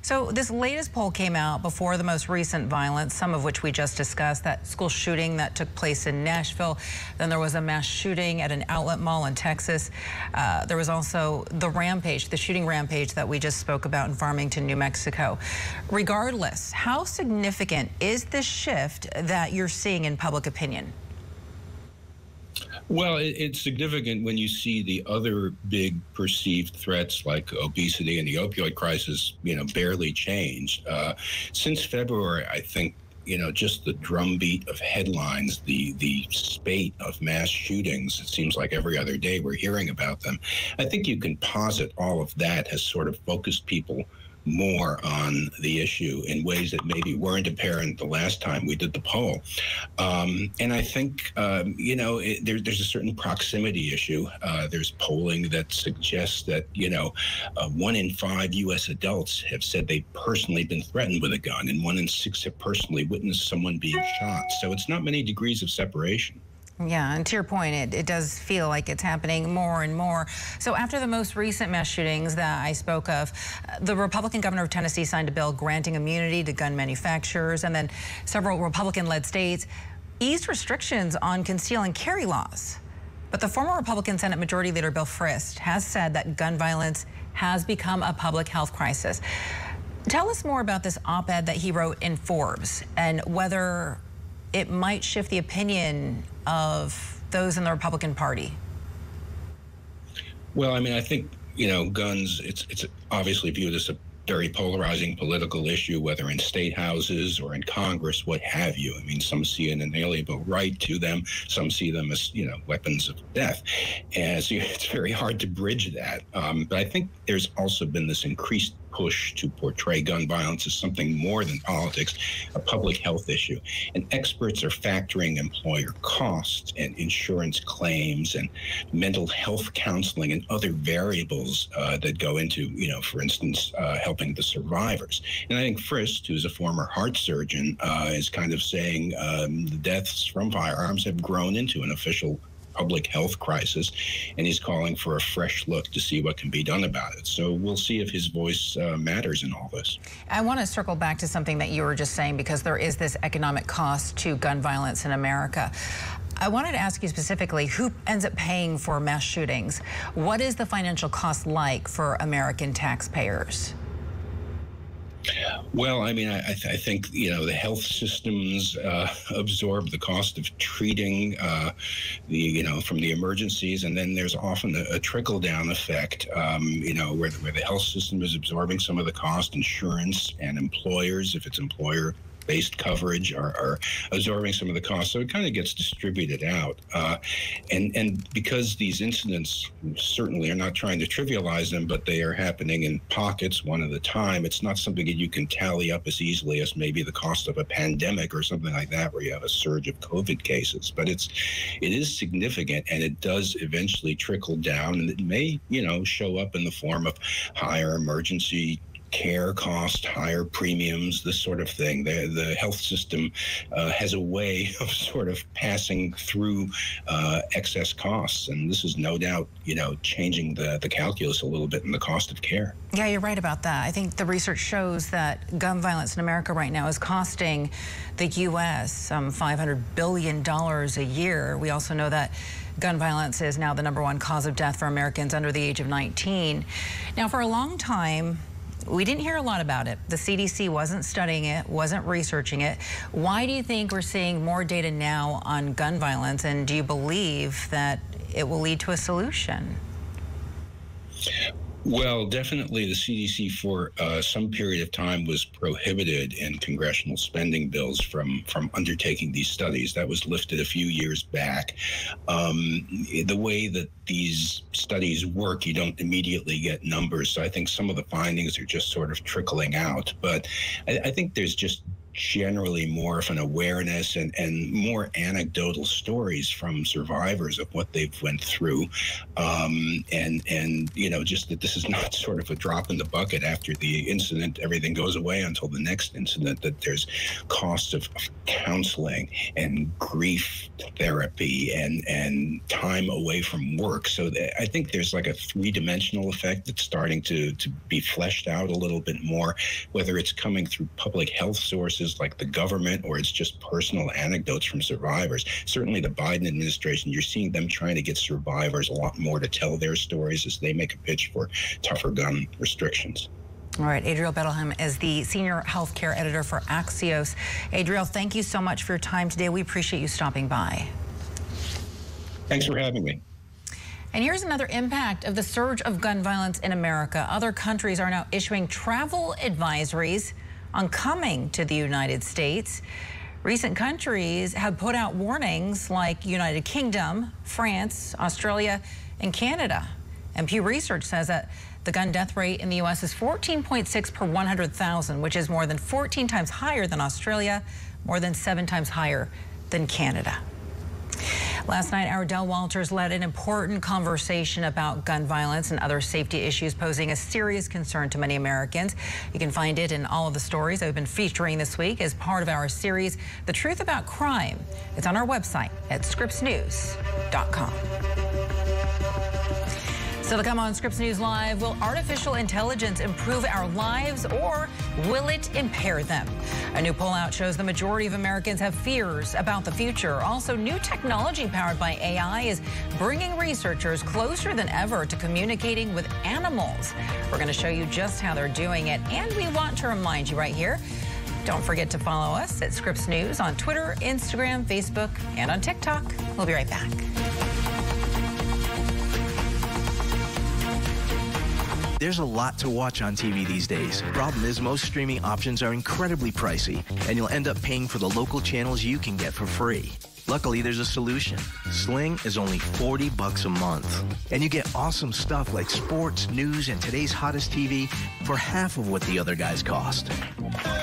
[SPEAKER 2] So this latest poll came out before the most recent violence, some of which we just discussed, that school shooting that took place in Nashville. Then there was a mass shooting at an outlet mall in Texas. There was also the rampage, the shooting rampage that we just spoke about in Farmington, New Mexico. Regardless, how significant is this shift that you're seeing in public opinion?
[SPEAKER 15] Well, it's significant when you see the other big perceived threats like obesity and the opioid crisis, barely changed. Since February, I think, just the drumbeat of headlines, the spate of mass shootings, it seems like every other day we're hearing about them. I think you can posit all of that has sort of focused people more on the issue in ways that maybe weren't apparent the last time we did the poll. And I think, there's a certain proximity issue. There's polling that suggests that, 1 in 5 U.S. adults have said they've personally been threatened with a gun, and 1 in 6 have personally witnessed someone being shot. So it's not many degrees of separation.
[SPEAKER 2] Yeah, and to your point, it does feel like it's happening more and more. So after the most recent mass shootings that I spoke of, the Republican governor of Tennessee signed a bill granting immunity to gun manufacturers, and then several Republican-led states eased restrictions on conceal and carry laws. But the former Republican Senate Majority Leader Bill Frist has said that gun violence has become a public health crisis. Tell us more about this op-ed that he wrote in Forbes and whether it might shift the opinion of those in the Republican Party.
[SPEAKER 15] Well, I mean, I think, guns, it's obviously viewed as a very polarizing political issue, whether in state houses or in Congress, what have you. I mean, some see an inalienable right to them. Some see them as, weapons of death. And so it's very hard to bridge that. But I think there's also been this increased push to portray gun violence as something more than politics, a public health issue. And experts are factoring employer costs and insurance claims and mental health counseling and other variables that go into, for instance, helping the survivors. And I think Frist, who's a former heart surgeon, is kind of saying the deaths from firearms have grown into an official public health crisis, and he's calling for a fresh look to see what can be done about it. So we'll see if his voice matters in all this.
[SPEAKER 2] I want to circle back to something that you were just saying, because there is this economic cost to gun violence in America. I wanted to ask you specifically, who ends up paying for mass shootings? What is the financial cost like for American taxpayers?
[SPEAKER 15] Well, I mean, I think, the health systems absorb the cost of treating from the emergencies. And then there's often a trickle-down effect, where the health system is absorbing some of the cost. Insurance and employers, if it's employer-based coverage, are absorbing some of the costs. So it kind of gets distributed out. And because these incidents certainly are not trying to trivialize them, but they are happening in pockets one at a time, it's not something that you can tally up as easily as maybe the cost of a pandemic or something like that, where you have a surge of COVID cases. But it is significant, and it does eventually trickle down, and it may, show up in the form of higher emergency care cost, higher premiums, this sort of thing. The health system has a way of sort of passing through excess costs, and this is no doubt, changing the calculus a little bit in the cost of care.
[SPEAKER 2] Yeah, you're right about that. I think the research shows that gun violence in America right now is costing the U.S. some $500 billion a year. We also know that gun violence is now the #1 cause of death for Americans under the age of 19. Now, for a long time, we didn't hear a lot about it. The CDC wasn't studying it, wasn't researching it. Why do you think we're seeing more data now on gun violence, and do you believe that it will lead to a solution?
[SPEAKER 15] Well, definitely the CDC for some period of time was prohibited in congressional spending bills from undertaking these studies. That was lifted a few years back. The way that these studies work, you don't immediately get numbers. So I think some of the findings are just sort of trickling out. But I think there's just generally more of an awareness and more anecdotal stories from survivors of what they've went through. And just that this is not sort of a drop in the bucket after the incident, everything goes away until the next incident, that there's costs of counseling and grief therapy and time away from work. So I think there's like a three-dimensional effect that's starting to be fleshed out a little bit more, whether it's coming through public health sources like the government, or it's just personal anecdotes from survivors. Certainly the Biden administration, you're seeing them trying to get survivors a lot more to tell their stories as they make a pitch for tougher gun restrictions.
[SPEAKER 2] All right, Adriel Bettelheim is the senior healthcare editor for Axios. Adriel, thank you so much for your time today. We appreciate you stopping by.
[SPEAKER 15] Thanks for having me.
[SPEAKER 2] And here's another impact of the surge of gun violence in America. Other countries are now issuing travel advisories on coming to the United States. Recent countries have put out warnings like United Kingdom, France, Australia, and Canada. And Pew Research says that the gun death rate in the U.S. is 14.6 per 100,000, which is more than 14 times higher than Australia, more than 7 times higher than Canada. Last night, our Del Walters led an important conversation about gun violence and other safety issues posing a serious concern to many Americans. You can find it in all of the stories that we've been featuring this week as part of our series, The Truth About Crime. It's on our website at scripsnews.com. So to come on Scripps News Live, will artificial intelligence improve our lives, or will it impair them? A new poll out shows the majority of Americans have fears about the future. Also, new technology powered by AI is bringing researchers closer than ever to communicating with animals. We're going to show you just how they're doing it, and we want to remind you right here, don't forget to follow us at Scripps News on Twitter, Instagram, Facebook, and on TikTok. We'll be right back.
[SPEAKER 16] There's a lot to watch on TV these days. Problem is, most streaming options are incredibly pricey, and you'll end up paying for the local channels you can get for free. Luckily, there's a solution. Sling is only $40 a month. And you get awesome stuff like sports, news, and today's hottest TV for half of what the other guys cost.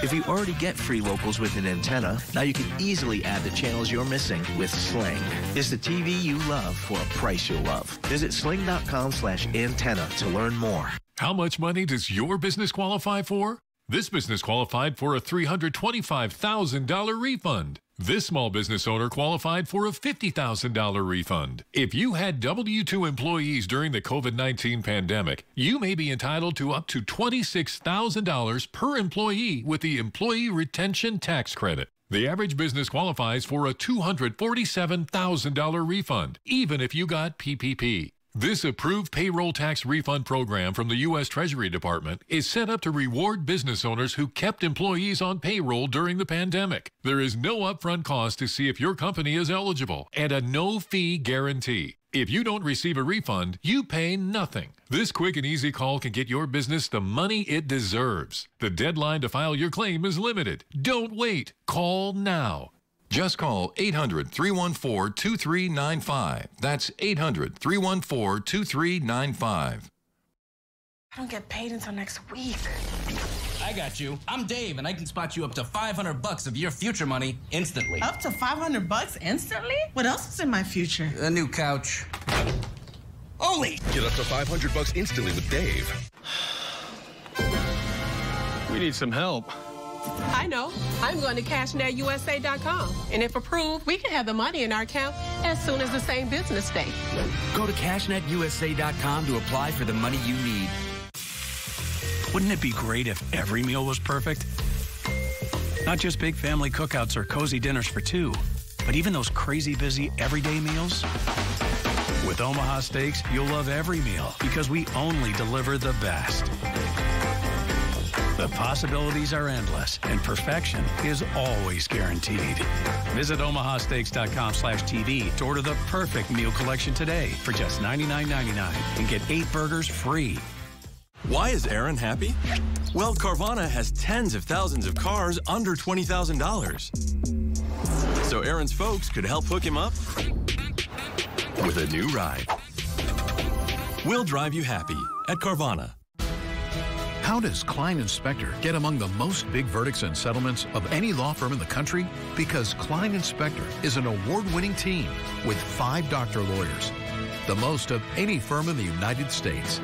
[SPEAKER 16] If you already get free locals with an antenna, now you can easily add the channels you're missing with Sling. It's the TV you love for a price you'll love. Visit sling.com/antenna to learn more.
[SPEAKER 17] How much money does your business qualify for? This business qualified for a $325,000 refund. This small business owner qualified for a $50,000 refund. If you had W-2 employees during the COVID-19 pandemic, you may be entitled to up to $26,000 per employee with the Employee Retention Tax Credit. The average business qualifies for a $247,000 refund, even if you got PPP. This approved payroll tax refund program from the U.S. Treasury Department is set up to reward business owners who kept employees on payroll during the pandemic. There is no upfront cost to see if your company is eligible and a no-fee guarantee. If you don't receive a refund, you pay nothing. This quick and easy call can get your business the money it deserves. The deadline to file your claim is limited. Don't wait. Call now. Just call 800-314-2395. That's 800-314-2395.
[SPEAKER 18] I don't get paid until next week.
[SPEAKER 19] I got you. I'm Dave, and I can spot you up to $500 of your future money instantly.
[SPEAKER 18] Up to $500 instantly? What else is in my future?
[SPEAKER 19] A new couch. Only!
[SPEAKER 20] Get up to $500 instantly with Dave.
[SPEAKER 21] We need some help.
[SPEAKER 18] I know. I'm going to CashNetUSA.com. And if approved, we can have the money in our account as soon as the same business day.
[SPEAKER 19] Go to CashNetUSA.com to apply for the money you need.
[SPEAKER 22] Wouldn't it be great if every meal was perfect? Not just big family cookouts or cozy dinners for two, but even those crazy busy everyday meals? With Omaha Steaks, you'll love every meal because we only deliver the best. The possibilities are endless, and perfection is always guaranteed. Visit omahasteaks.com/TV to order the perfect meal collection today for just $99.99 and get 8 burgers free.
[SPEAKER 23] Why is Aaron happy? Well, Carvana has tens of thousands of cars under $20,000. So Aaron's folks could help hook him up with a new ride. We'll drive you happy at Carvana.
[SPEAKER 28] How does Klein & Spector get among the most big verdicts and settlements of any law firm in the country? Because Klein & Spector is an award-winning team with 5 doctor lawyers, the most of any firm in the United States.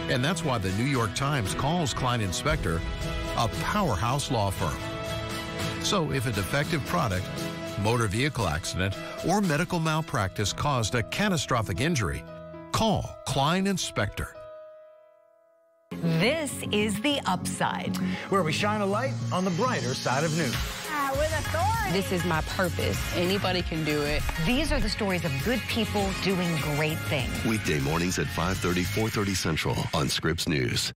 [SPEAKER 28] And that's why the New York Times calls Klein & Spector a powerhouse law firm. So if a defective product, motor vehicle accident, or medical malpractice caused a catastrophic injury, call Klein & Spector.
[SPEAKER 2] This is The Upside,
[SPEAKER 29] where we shine a light on the brighter side of news.
[SPEAKER 2] With authority.
[SPEAKER 30] This is my purpose. Anybody can do it.
[SPEAKER 2] These are the stories of good people doing great things.
[SPEAKER 20] Weekday mornings at 5:30, 4:30 Central on Scripps News.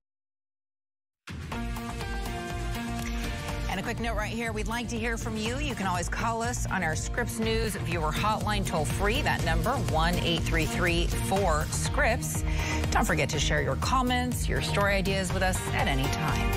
[SPEAKER 2] And a quick note right here, we'd like to hear from you. You can always call us on our Scripps News viewer hotline toll free. That number, 1-833-4-SCRIPPS. Don't forget to share your comments, your story ideas with us at any time.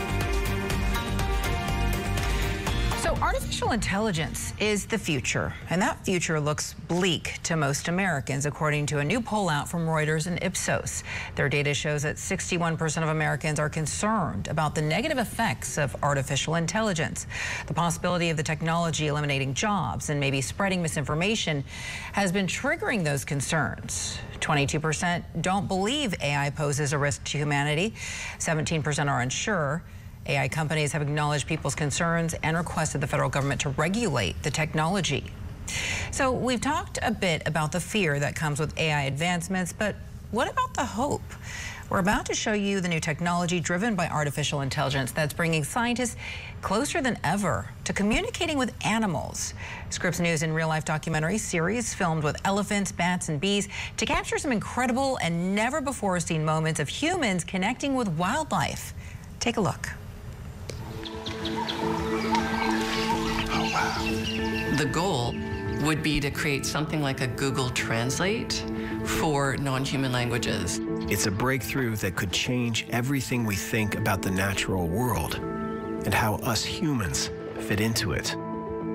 [SPEAKER 2] So artificial intelligence is the future, and that future looks bleak to most Americans, according to a new poll out from Reuters and Ipsos. Their data shows that 61% of Americans are concerned about the negative effects of artificial intelligence. The possibility of the technology eliminating jobs and maybe spreading misinformation has been triggering those concerns. 22% don't believe AI poses a risk to humanity. 17% are unsure. AI companies have acknowledged people's concerns and requested the federal government to regulate the technology. So we've talked a bit about the fear that comes with AI advancements, but what about the hope? We're about to show you the new technology driven by artificial intelligence that's bringing scientists closer than ever to communicating with animals. Scripps News in Real Life documentary series filmed with elephants, bats, and bees to capture some incredible and never before seen moments of humans connecting with wildlife. Take a look.
[SPEAKER 29] Oh, wow.
[SPEAKER 26] The goal would be to create something like a Google Translate for non-human languages.
[SPEAKER 1] It's a breakthrough that could change everything we think about the natural world and how us humans fit into it.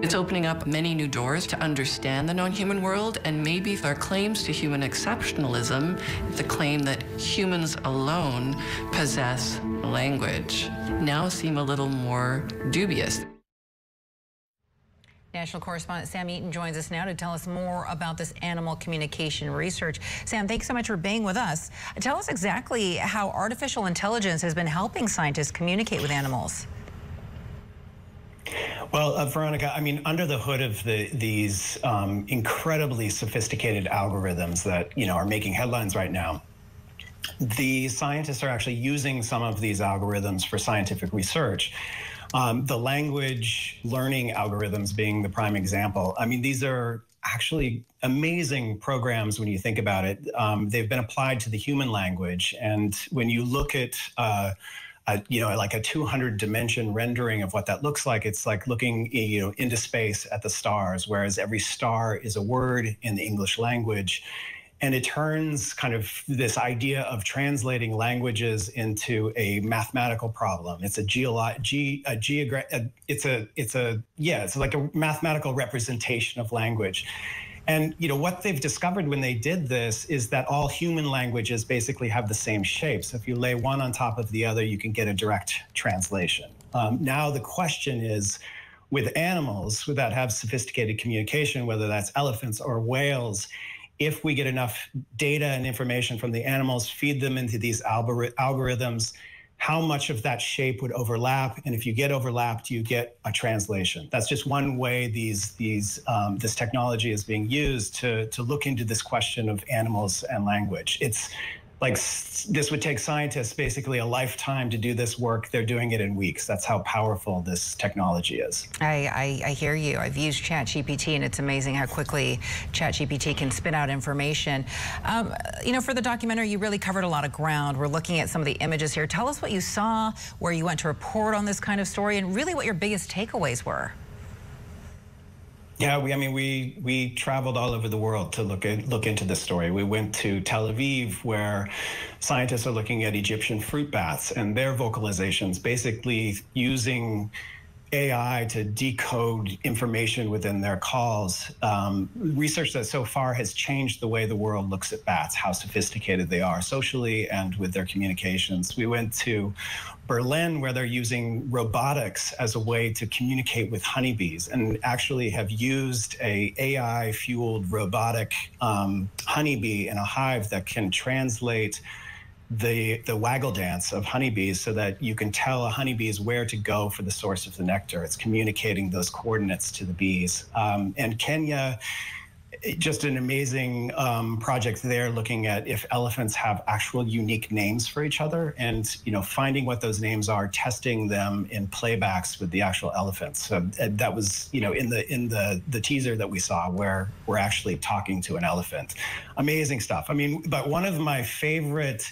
[SPEAKER 26] It's opening up many new doors to understand the non-human world, and maybe their claims to human exceptionalism, the claim that humans alone possess language, now seem a little more dubious.
[SPEAKER 2] National correspondent Sam Eaton joins us now to tell us more about this animal communication research. Sam, thanks so much for being with us. Tell us exactly how artificial intelligence has been helping scientists communicate with animals.
[SPEAKER 3] Well, Veronica, I mean, under the hood of these incredibly sophisticated algorithms that, are making headlines right now, the scientists are actually using some of these algorithms for scientific research. The language learning algorithms being the prime example. I mean, these are actually amazing programs when you think about it. They've been applied to the human language. And when you look at like a 200-dimension rendering of what that looks like, it's like looking, into space at the stars, whereas every star is a word in the English language. And it turns kind of this idea of translating languages into a mathematical problem. It's it's like a mathematical representation of language. And what they've discovered when they did this is that all human languages basically have the same shape. So if you lay one on top of the other, you can get a direct translation. Now the question is, with animals that have sophisticated communication, whether that's elephants or whales, if we get enough data and information from the animals, feed them into these algorithms, how much of that shape would overlap? And if you get overlapped, you get a translation. That's just one way this technology is being used to look into this question of animals and language. It's like this would take scientists basically a lifetime to do this work. They're doing it in weeks. That's how powerful this technology is.
[SPEAKER 2] I hear you. I've used ChatGPT, and it's amazing how quickly ChatGPT can spit out information. For the documentary, you really covered a lot of ground. We're looking at some of the images here. Tell us what you saw, where you went to report on this kind of story, and really what your biggest takeaways were.
[SPEAKER 3] Yeah, we traveled all over the world to look into this story. We went to Tel Aviv, where scientists are looking at Egyptian fruit bats and their vocalizations, basically using AI to decode information within their calls. Research that so far has changed the way the world looks at bats, how sophisticated they are socially and with their communications. We went to Berlin, where they're using robotics as a way to communicate with honeybees, and actually have used a AI-fueled robotic honeybee in a hive that can translate the waggle dance of honeybees so that you can tell a honeybees where to go for the source of the nectar. It's communicating those coordinates to the bees. And Kenya, just an amazing project there, looking at if elephants have actual unique names for each other, and finding what those names are, testing them in playbacks with the actual elephants. So that was in the teaser that we saw, where we're actually talking to an elephant. Amazing stuff. But one of my favorite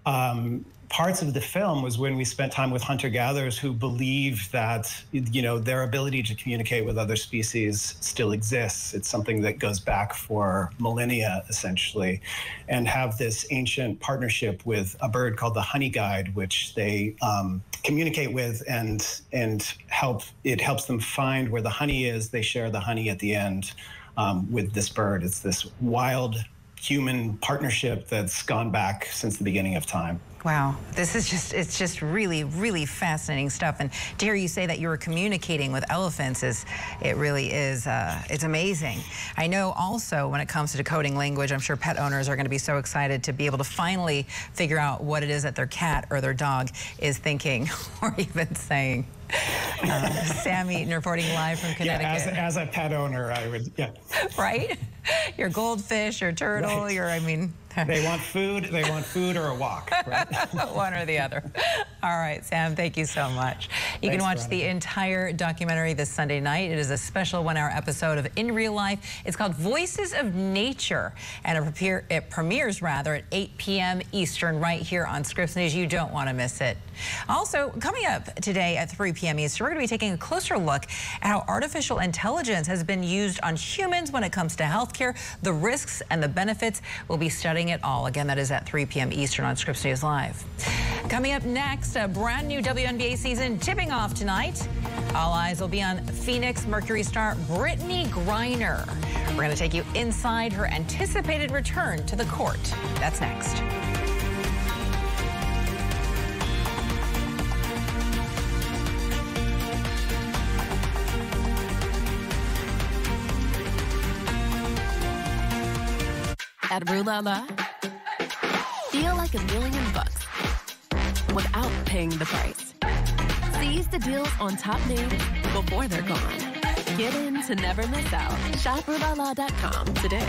[SPEAKER 3] parts of the film was when we spent time with hunter-gatherers who believe that, their ability to communicate with other species still exists. It's something that goes back for millennia, essentially, and have this ancient partnership with a bird called the honey guide, which they communicate with and it helps them find where the honey is. They share the honey at the end with this bird. It's this wild human partnership that's gone back since the beginning of time.
[SPEAKER 2] Wow, it's just really, really fascinating stuff. And to hear you say that you were communicating with elephants it really is, it's amazing. I know also when it comes to decoding language, I'm sure pet owners are going to be so excited to be able to finally figure out what it is that their cat or their dog is thinking or even saying. Sam Eaton reporting live from Connecticut.
[SPEAKER 3] Yeah, as a pet owner, I would, yeah.
[SPEAKER 2] Right? Your goldfish, your turtle,
[SPEAKER 3] right. They want food or a walk, right?
[SPEAKER 2] One or the other. All right, Sam, thank you so much. You can watch the entire documentary this Sunday night. It is a special 1-hour episode of In Real Life. It's called Voices of Nature, and it premieres at 8 p.m. Eastern right here on Scripps News. You don't want to miss it. Also, coming up today at 3 p.m. p.m. Eastern. We're going to be taking a closer look at how artificial intelligence has been used on humans when it comes to healthcare, the risks and the benefits. We'll be studying it all. Again, that is at 3 p.m. Eastern on Scripps News Live. Coming up next, a brand new WNBA season tipping off tonight. All eyes will be on Phoenix Mercury star Brittany Griner. We're going to take you inside her anticipated return to the court. That's next.
[SPEAKER 4] At Rue La La, feel like $1 million without paying the price. Seize the deals on top names before they're gone. Get in to never miss out. Shop RueLaLa.com today.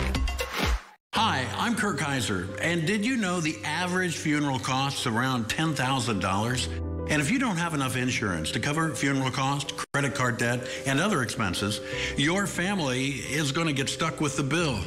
[SPEAKER 5] Hi, I'm Kirk Kaiser, and did you know the average funeral costs around $10,000? And if you don't have enough insurance to cover funeral costs, credit card debt, and other expenses, your family is going to get stuck with the bill.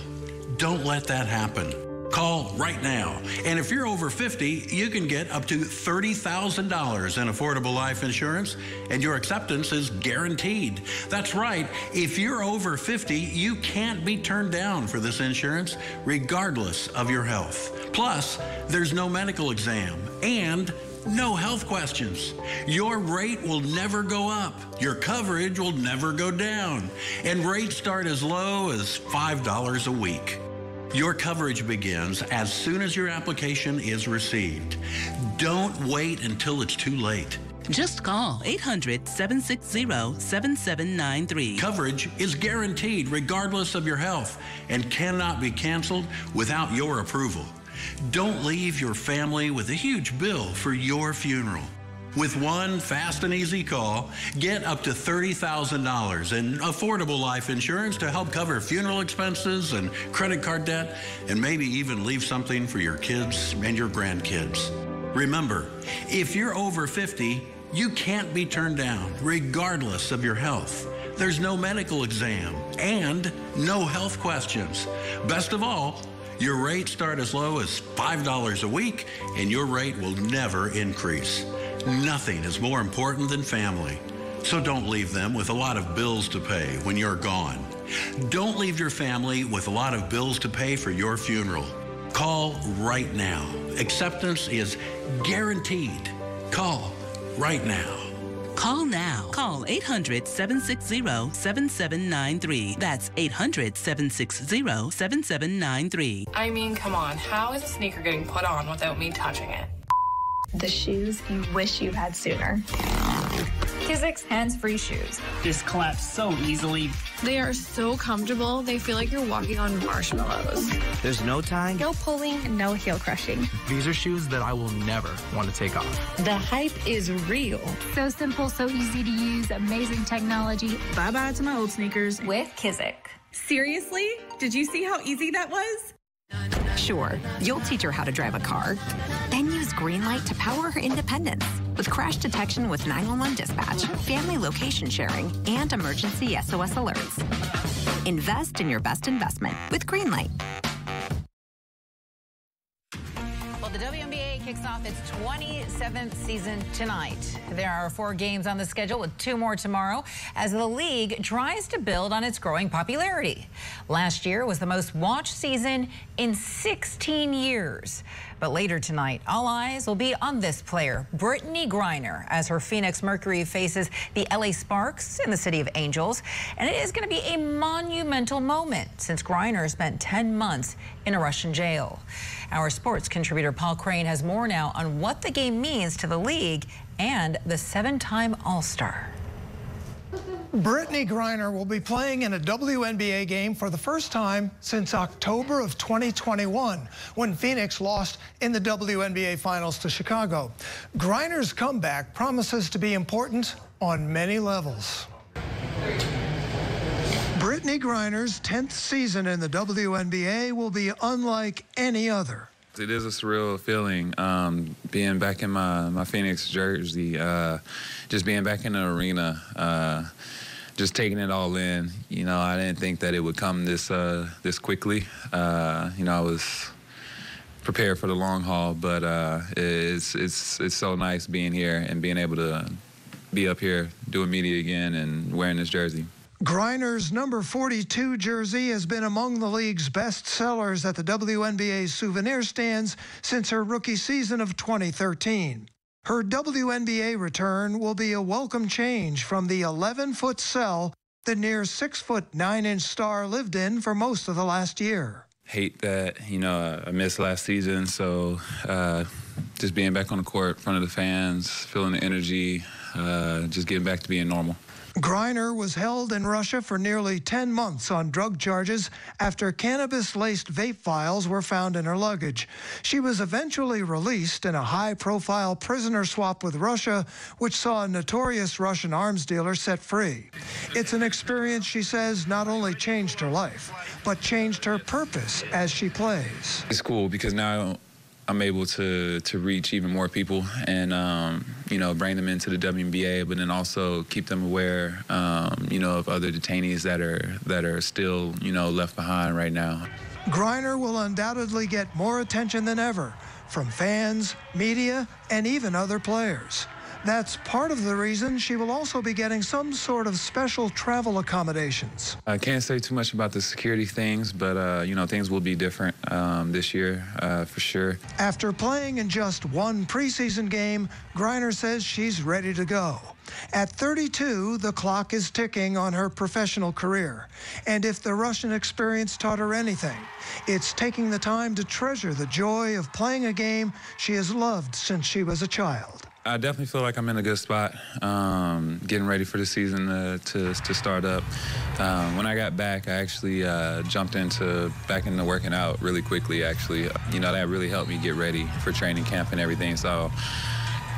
[SPEAKER 5] Don't let that happen. Call right now. And if you're over 50, you can get up to $30,000 in affordable life insurance, and your acceptance is guaranteed. That's right. If you're over 50, you can't be turned down for this insurance, regardless of your health. Plus, there's no medical exam and no health questions. Your rate will never go up. Your coverage will never go down. And rates start as low as $5 a week. Your coverage begins as soon as your application is received. Don't wait until it's too late.
[SPEAKER 6] Just call 800-760-7793.
[SPEAKER 5] Coverage is guaranteed regardless of your health and cannot be canceled without your approval. Don't leave your family with a huge bill for your funeral. With one fast and easy call, get up to $30,000 in affordable life insurance to help cover funeral expenses and credit card debt, and maybe even leave something for your kids and your grandkids. Remember, if you're over 50, you can't be turned down, regardless of your health. There's no medical exam and no health questions. Best of all, your rates start as low as $5 a week, and your rate will never increase. Nothing is more important than family. So don't leave them with a lot of bills to pay when you're gone. Don't leave your family with a lot of bills to pay for your funeral. Call right now. Acceptance is guaranteed. Call right now.
[SPEAKER 6] Call now. Call 800-760-7793. That's 800-760-7793.
[SPEAKER 7] I mean, come on. How is a sneaker getting put on without me touching it?
[SPEAKER 9] The shoes you wish you had sooner.
[SPEAKER 10] Kizik's hands-free shoes.
[SPEAKER 11] Just collapse so easily.
[SPEAKER 9] They are so comfortable, they feel like you're walking on marshmallows.
[SPEAKER 14] There's no tying,
[SPEAKER 9] no pulling, no heel crushing.
[SPEAKER 14] These are shoes that I will never want to take off.
[SPEAKER 9] The hype is real.
[SPEAKER 10] So simple, so easy to use, amazing technology.
[SPEAKER 9] Bye-bye to my old sneakers.
[SPEAKER 10] With Kizik.
[SPEAKER 9] Seriously? Did you see how easy that was?
[SPEAKER 24] Sure, you'll teach her how to drive a car. Then use Greenlight to power her independence. With crash detection with 911 dispatch, family location sharing, and emergency SOS alerts. Invest in your best investment with Greenlight.
[SPEAKER 2] Well, the WNBA kicks off its 27th season tonight. There are 4 games on the schedule with 2 more tomorrow as the league tries to build on its growing popularity. Last year was the most watched season in 16 years. But later tonight, all eyes will be on this player, Brittany Griner, as her Phoenix Mercury faces the LA Sparks in the City of Angels. And it is going to be a monumental moment since Griner spent 10 months in a Russian jail. Our sports contributor Paul Crane has more now on what the game means to the league and the 7-time All-Star.
[SPEAKER 25] Brittany Griner will be playing in a WNBA game for the first time since October of 2021, when Phoenix lost in the WNBA Finals to Chicago. Griner's comeback promises to be important on many levels. Brittany Griner's 10th season in the WNBA will be unlike any other.
[SPEAKER 31] It is a surreal feeling, being back in my Phoenix jersey, just being back in the arena, just taking it all in. You know, I didn't think that it would come this quickly. You know, I was prepared for the long haul, but it's so nice being here and being able to be up here doing media again and wearing this jersey.
[SPEAKER 25] Griner's number 42 jersey has been among the league's best sellers at the WNBA's souvenir stands since her rookie season of 2013. Her WNBA return will be a welcome change from the 11-foot cell the near 6-foot 9-inch star lived in for most of the last year.
[SPEAKER 31] Hate that, I missed last season, so just being back on the court in front of the fans, feeling the energy, just getting back to being normal.
[SPEAKER 25] Griner was held in Russia for nearly 10 months on drug charges after cannabis-laced vape vials were found in her luggage. She was eventually released in a high-profile prisoner swap with Russia, which saw a notorious Russian arms dealer set free. It's an experience, she says, not only changed her life, but changed her purpose as she plays.
[SPEAKER 31] It's cool because now I'm able to reach even more people and, bring them into the WNBA, but then also keep them aware, of other detainees that are still, left behind right now.
[SPEAKER 25] Griner will undoubtedly get more attention than ever from fans, media, and even other players. That's part of the reason she will also be getting some sort of special travel accommodations.
[SPEAKER 31] I can't say too much about the security things, but, things will be different this year for sure.
[SPEAKER 25] After playing in just one preseason game, Griner says she's ready to go. At 32, the clock is ticking on her professional career. And if the Russian experience taught her anything, it's taking the time to treasure the joy of playing a game she has loved since she was a child.
[SPEAKER 31] I definitely feel like I'm in a good spot, getting ready for the season to start up. When I got back, I actually jumped back into working out really quickly, actually. That really helped me get ready for training camp and everything. So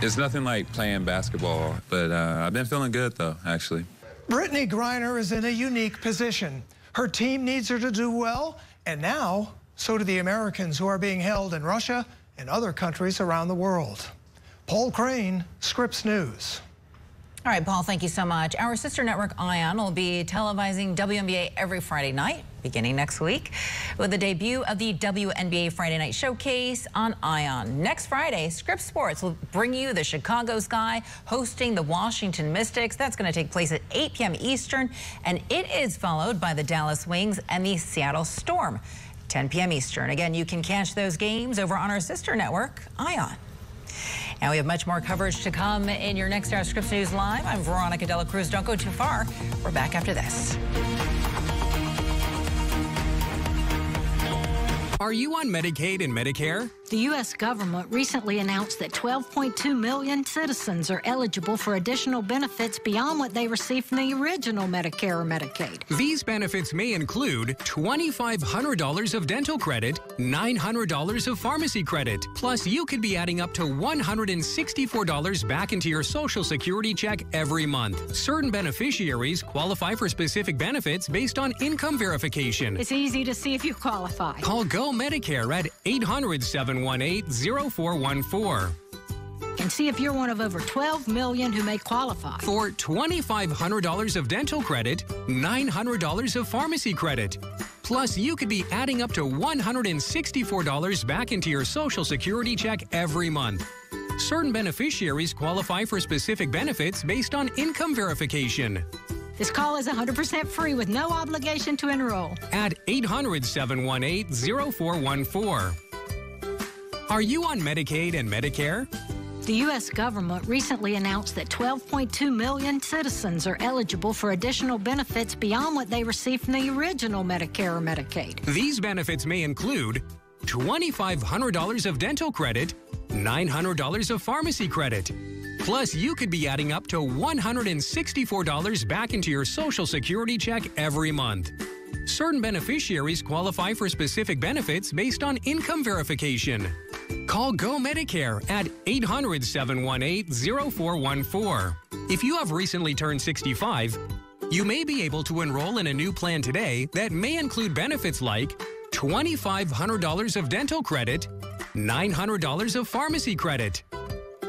[SPEAKER 31] it's nothing like playing basketball, but I've been feeling good, though, actually.
[SPEAKER 25] Brittney Griner is in a unique position. Her team needs her to do well, and now so do the Americans who are being held in Russia and other countries around the world. Paul Crane, Scripps News.
[SPEAKER 2] All right, Paul, thank you so much. Our sister network, ION, will be televising WNBA every Friday night, beginning next week, with the debut of the WNBA Friday Night Showcase on ION. Next Friday, Scripps Sports will bring you the Chicago Sky hosting the Washington Mystics. That's going to take place at 8 p.m. Eastern, and it is followed by the Dallas Wings and the Seattle Storm, 10 p.m. Eastern. Again, you can catch those games over on our sister network, ION. And we have much more coverage to come in your next hour of Scripps News Live. I'm Veronica De La Cruz. Don't go too far. We're back after this.
[SPEAKER 8] Are you on Medicaid and Medicare?
[SPEAKER 12] The U.S. government recently announced that 12.2 million citizens are eligible for additional benefits beyond what they received from the original Medicare or Medicaid.
[SPEAKER 8] These benefits may include $2,500 of dental credit, $900 of pharmacy credit, plus you could be adding up to $164 back into your Social Security check every month. Certain beneficiaries qualify for specific benefits based on income verification.
[SPEAKER 12] It's easy to see if you qualify.
[SPEAKER 8] Call Go Medicare at 800-718-0414.
[SPEAKER 12] And see if you're one of over 12 million who may qualify.
[SPEAKER 8] For $2,500 of dental credit, $900 of pharmacy credit. Plus, you could be adding up to $164 back into your Social Security check every month. Certain beneficiaries qualify for specific benefits based on income verification.
[SPEAKER 12] This call is 100% free with no obligation to enroll.
[SPEAKER 8] At 800-718-0414. Are you on Medicaid and Medicare?
[SPEAKER 12] The U.S. government recently announced that 12.2 million citizens are eligible for additional benefits beyond what they received from the original Medicare or Medicaid.
[SPEAKER 8] These benefits may include $2,500 of dental credit, $900 of pharmacy credit. Plus, you could be adding up to $164 back into your Social Security check every month. Certain beneficiaries qualify for specific benefits based on income verification. Call Go Medicare at 800-718-0414. If you have recently turned 65, you may be able to enroll in a new plan today that may include benefits like $2,500 of dental credit, $900 of pharmacy credit.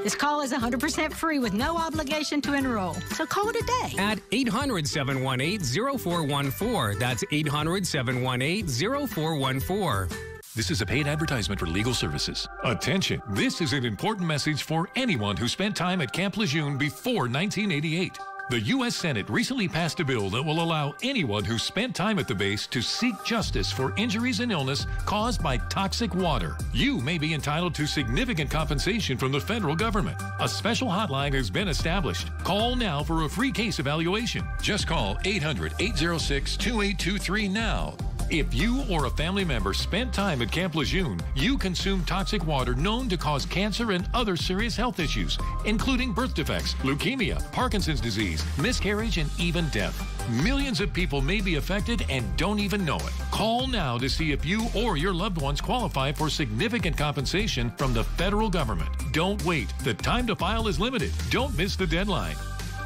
[SPEAKER 12] This call is 100% free with no obligation to enroll. So call today.
[SPEAKER 8] At 800-718-0414. That's 800-718-0414.
[SPEAKER 13] This is a paid advertisement for legal services. Attention, this is an important message for anyone who spent time at Camp Lejeune before 1988. The U.S. Senate recently passed a bill that will allow anyone who spent time at the base to seek justice for injuries and illness caused by toxic water. You may be entitled to significant compensation from the federal government. A special hotline has been established. Call now for a free case evaluation. Just call 800-806-2823 now. If you or a family member spent time at Camp Lejeune, you consumed toxic water known to cause cancer and other serious health issues, including birth defects, leukemia, Parkinson's disease, miscarriage, and even death. Millions of people may be affected and don't even know it. Call now to see if you or your loved ones qualify for significant compensation from the federal government. Don't wait. The time to file is limited. Don't miss the deadline.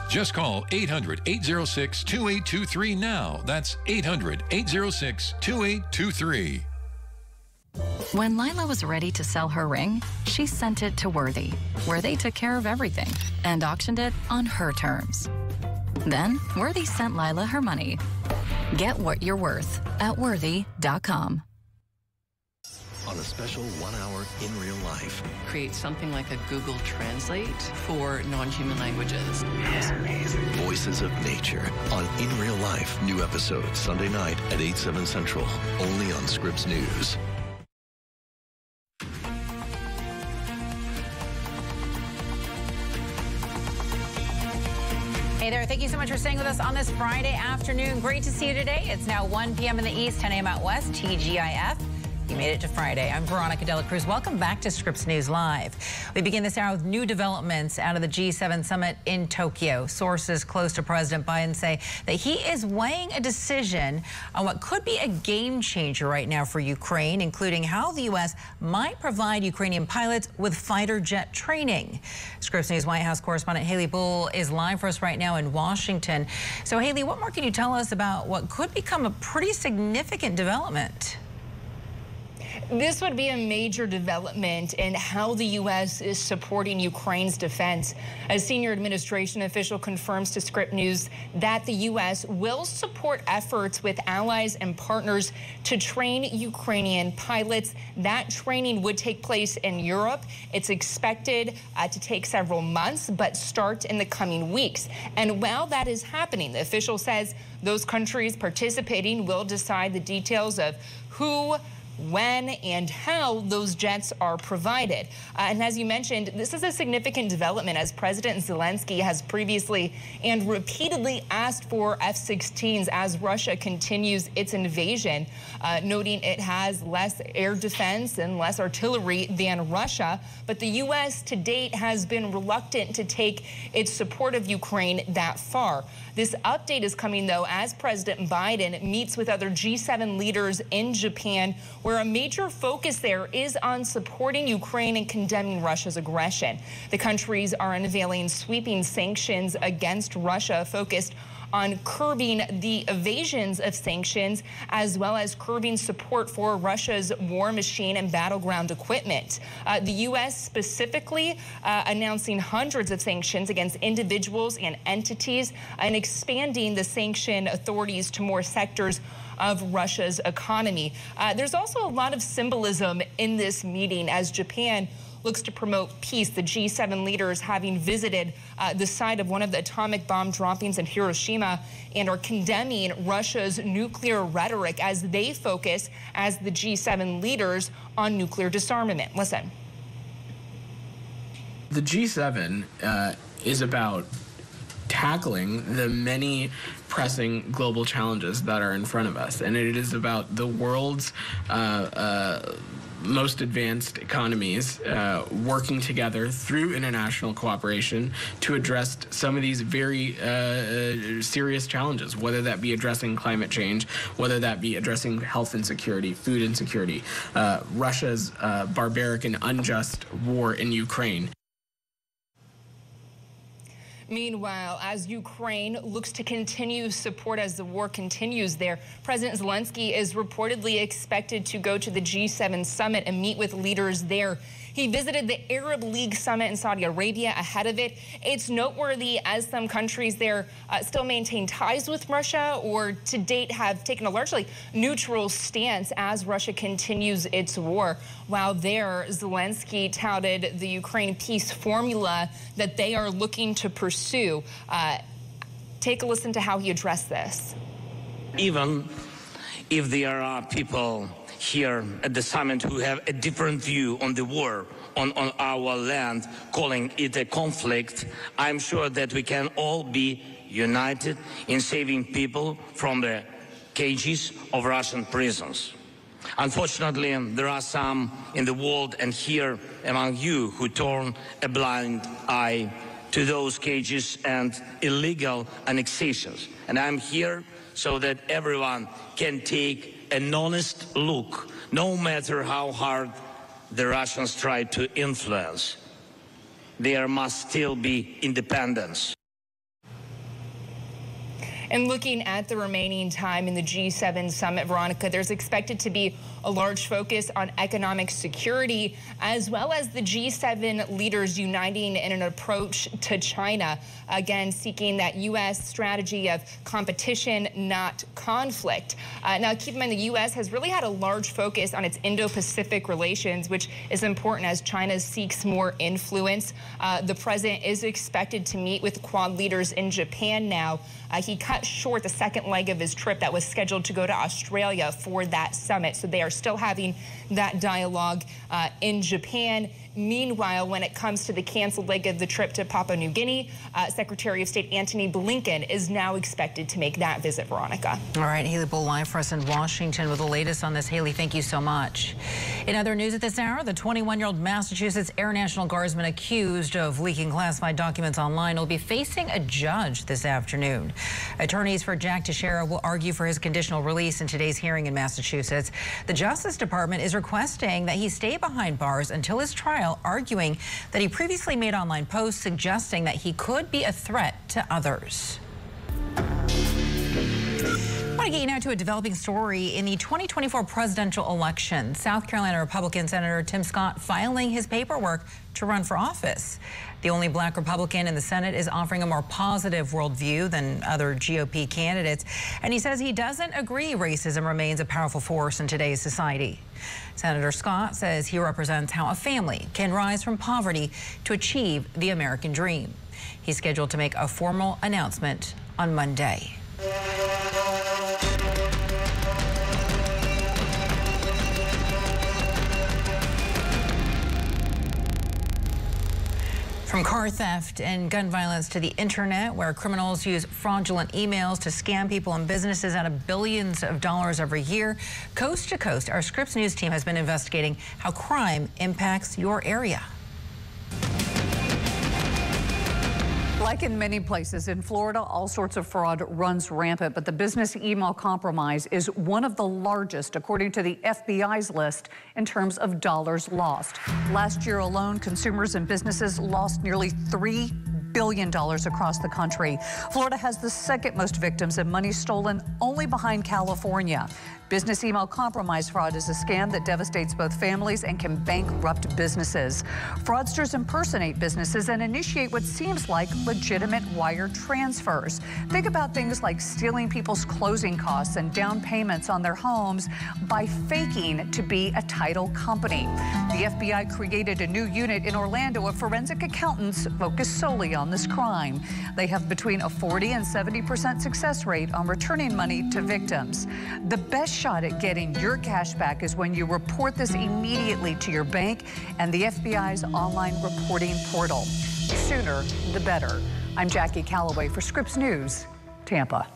[SPEAKER 13] Just call 800-806-2823 now. That's 800-806-2823.
[SPEAKER 15] When Lila was ready to sell her ring, she sent it to Worthy, where they took care of everything and auctioned it on her terms. Then, Worthy sent Lila her money. Get what you're worth at worthy.com.
[SPEAKER 20] On a special 1 hour in real life.
[SPEAKER 26] Create something like a Google Translate for non-human languages.
[SPEAKER 20] It's amazing. Voices of Nature on In Real Life. New episode Sunday night at 8/7 Central. Only on Scripps News.
[SPEAKER 2] Hey there, thank you so much for staying with us on this Friday afternoon. Great to see you today. It's now 1 p.m. in the East, 10 a.m. out West, TGIF. You made it to Friday. I'm Veronica De La Cruz. Welcome back to Scripps News Live. We begin this hour with new developments out of the G7 summit in Tokyo. Sources close to President Biden say that he is weighing a decision on what could be a game changer right now for Ukraine, including how the U.S. might provide Ukrainian pilots with fighter jet training. Scripps News White House correspondent Haley Bull is live for us right now in Washington. So, Haley, what more can you tell us about what could become a pretty significant development?
[SPEAKER 16] This would be a major development in how the U.S. is supporting Ukraine's defense. A senior administration official confirms to Scripps News that the U.S. will support efforts with allies and partners to train Ukrainian pilots. That training would take place in Europe. It's expected to take several months, but start in the coming weeks. And while that is happening, the official says those countries participating will decide the details of who, when, and how those jets are provided. And as you mentioned, this is a significant development as President Zelensky has previously and repeatedly asked for F-16s as Russia continues its invasion, noting it has less air defense and less artillery than Russia. But the U.S. to date has been reluctant to take its support of Ukraine that far. This update is coming, though, as President Biden meets with other G7 leaders in Japan, where a major focus there is on supporting Ukraine and condemning Russia's aggression. The countries are unveiling sweeping sanctions against Russia focused on curbing the evasions of sanctions, as well as curbing support for Russia's war machine and battleground equipment. The U.S. specifically announcing hundreds of sanctions against individuals and entities and expanding the sanction authorities to more sectors of Russia's economy. There's also a lot of symbolism in this meeting as Japan looks to promote peace. The G7 leaders having visited the site of one of the atomic bomb droppings in Hiroshima and are condemning Russia's nuclear rhetoric as they focus, as the G7 leaders, on nuclear disarmament. Listen.
[SPEAKER 17] The G7 is about tackling the many pressing global challenges that are in front of us, and it is about the world's most advanced economies working together through international cooperation to address some of these very serious challenges, whether that be addressing climate change, whether that be addressing health insecurity, food insecurity, Russia's barbaric and unjust war in Ukraine.
[SPEAKER 16] Meanwhile, as Ukraine looks to continue support as the war continues there, President Zelensky is reportedly expected to go to the G7 summit and meet with leaders there. He visited the Arab League summit in Saudi Arabia ahead of it. It's noteworthy as some countries there still maintain ties with Russia or to date have taken a largely neutral stance as Russia continues its war. While there, Zelensky touted the Ukraine peace formula that they are looking to pursue. Take a listen to how he addressed this.
[SPEAKER 1] Even if there are people here at the summit who have a different view on the war on our land, calling it a conflict, I'm sure that we can all be united in saving people from the cages of Russian prisons. Unfortunately, there are some in the world and here among you who turn a blind eye to those cages and illegal annexations. And I'm here so that everyone can take an honest look, no matter how hard the Russians try to influence. There must still be independence.
[SPEAKER 16] And looking at the remaining time in the G7 summit, Veronica, there's expected to be a large focus on economic security, as well as the G7 leaders uniting in an approach to China, again, seeking that U.S. strategy of competition, not conflict. Now, keep in mind, the U.S. has really had a large focus on its Indo-Pacific relations, which is important as China seeks more influence. The president is expected to meet with Quad leaders in Japan now. He cut short the second leg of his trip that was scheduled to go to Australia for that summit. So they are still having that dialogue in Japan. Meanwhile, when it comes to the canceled leg of the trip to Papua New Guinea, Secretary of State Antony Blinken is now expected to make that visit, Veronica.
[SPEAKER 2] All right, Haley Bull live for us in Washington with the latest on this. Haley, thank you so much. In other news at this hour, the 21-year-old Massachusetts Air National Guardsman accused of leaking classified documents online will be facing a judge this afternoon. Attorneys for Jack Teixeira will argue for his conditional release in today's hearing in Massachusetts. The Justice Department is requesting that he stay behind bars until his trial, arguing that he previously made online posts suggesting that he could be a threat to others. I want to get you now to a developing story in the 2024 presidential election. South Carolina Republican Senator Tim Scott filing his paperwork to run for office. The only black Republican in the Senate is offering a more positive worldview than other GOP candidates, and he says he doesn't agree racism remains a powerful force in today's society. Senator Scott says he represents how a family can rise from poverty to achieve the American dream. He's scheduled to make a formal announcement on Monday. From car theft and gun violence to the internet, where criminals use fraudulent emails to scam people and businesses out of billions of dollars every year, coast to coast, our Scripps News team has been investigating how crime impacts your area.
[SPEAKER 3] Like in many places in Florida, all sorts of fraud runs rampant, but the business email compromise is one of the largest, according to the FBI's list, in terms of dollars lost. Last year alone, consumers and businesses lost nearly $3 billion across the country. Florida has the second most victims and money stolen, only behind California. Business email compromise fraud is a scam that devastates both families and can bankrupt businesses. Fraudsters impersonate businesses and initiate what seems like legitimate wire transfers. Think about things like stealing people's closing costs and down payments on their homes by faking to be a title company. The FBI created a new unit in Orlando of forensic accountants focused solely on this crime. They have between a 40% and 70% success rate on returning money to victims. The best shot at getting your cash back is when you report this immediately to your bank and the FBI's online reporting portal. The sooner, the better. I'm Jackie Calloway for Scripps News, Tampa.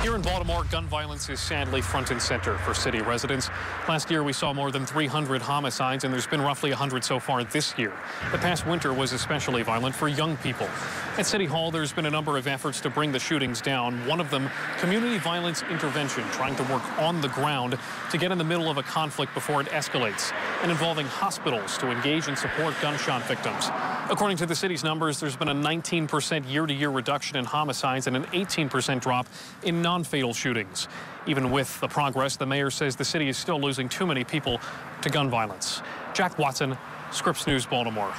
[SPEAKER 18] Here in Baltimore, gun violence is sadly front and center for city residents. Last year, we saw more than 300 homicides, and there's been roughly 100 so far this year. The past winter was especially violent for young people. At City Hall, there's been a number of efforts to bring the shootings down. One of them, community violence intervention, trying to work on the ground to get in the middle of a conflict before it escalates, and involving hospitals to engage and support gunshot victims. According to the city's numbers, there's been a 19% year-to-year reduction in homicides and an 18% drop in non-fatal shootings. Even with the progress, the mayor says the city is still losing too many people to gun violence. Jack Watson, Scripps News, Baltimore.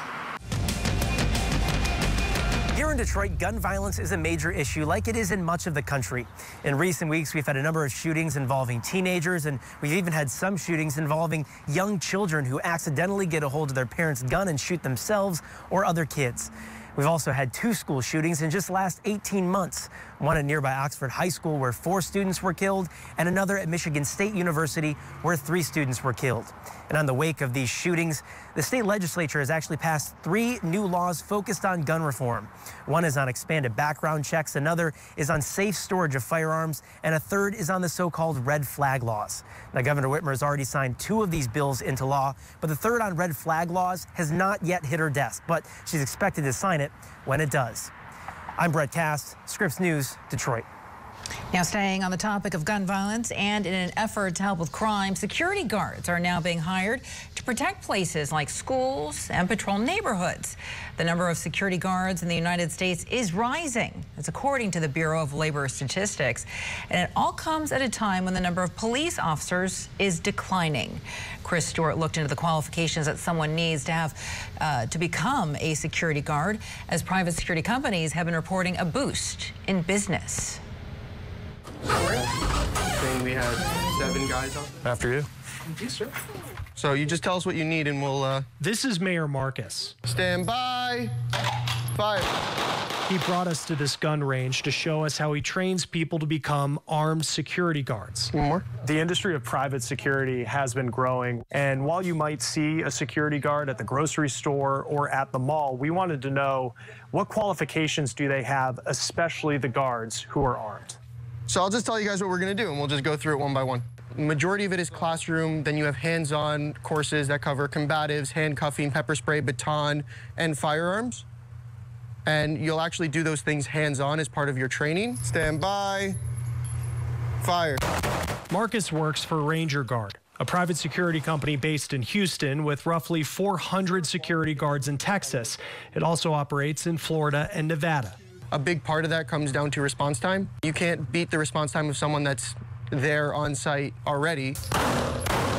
[SPEAKER 4] Here in Detroit, gun violence is a major issue like it is in much of the country. In recent weeks, we've had a number of shootings involving teenagers, and we've even had some shootings involving young children who accidentally get a hold of their parents' gun and shoot themselves or other kids. We've also had 2 school shootings in just the last 18 months, one at nearby Oxford High School where 4 students were killed, and another at Michigan State University where 3 students were killed. And on the wake of these shootings, the state legislature has actually passed 3 new laws focused on gun reform. One is on expanded background checks, another is on safe storage of firearms, and a third is on the so-called red flag laws. Now, Governor Whitmer has already signed 2 of these bills into law, but the third on red flag laws has not yet hit her desk, but she's expected to sign it when it does. I'm Brett Cass, Scripps News, Detroit.
[SPEAKER 2] Now, staying on the topic of gun violence, and in an effort to help with crime, security guards are now being hired to protect places like schools and patrol neighborhoods. The number of security guards in the United States is rising. That's according to the Bureau of Labor Statistics. And it all comes at a time when the number of police officers is declining. Chris Stewart looked into the qualifications that someone needs to have to become a security guard, as private security companies have been reporting a boost in business.
[SPEAKER 5] Saying we had 7 guys on.
[SPEAKER 6] After you.
[SPEAKER 5] Yes, sir. So you just tell us what you need and we'll,
[SPEAKER 6] This is Mayor Marcus.
[SPEAKER 5] Stand by. Fire.
[SPEAKER 6] He brought us to this gun range to show us how he trains people to become armed security guards.
[SPEAKER 5] One more.
[SPEAKER 6] The industry of private security has been growing, and while you might see a security guard at the grocery store or at the mall, we wanted to know what qualifications do they have, especially the guards who are armed.
[SPEAKER 5] So I'll just tell you guys what we're going to do, and we'll just go through it one by one. The majority of it is classroom. Then you have hands-on courses that cover combatives, handcuffing, pepper spray, baton, and firearms. And you'll actually do those things hands-on as part of your training. Stand by. Fire.
[SPEAKER 6] Marcus works for Ranger Guard, a private security company based in Houston with roughly 400 security guards in Texas. It also operates in Florida and Nevada.
[SPEAKER 5] A big part of that comes down to response time. You can't beat the response time of someone that's there on site already.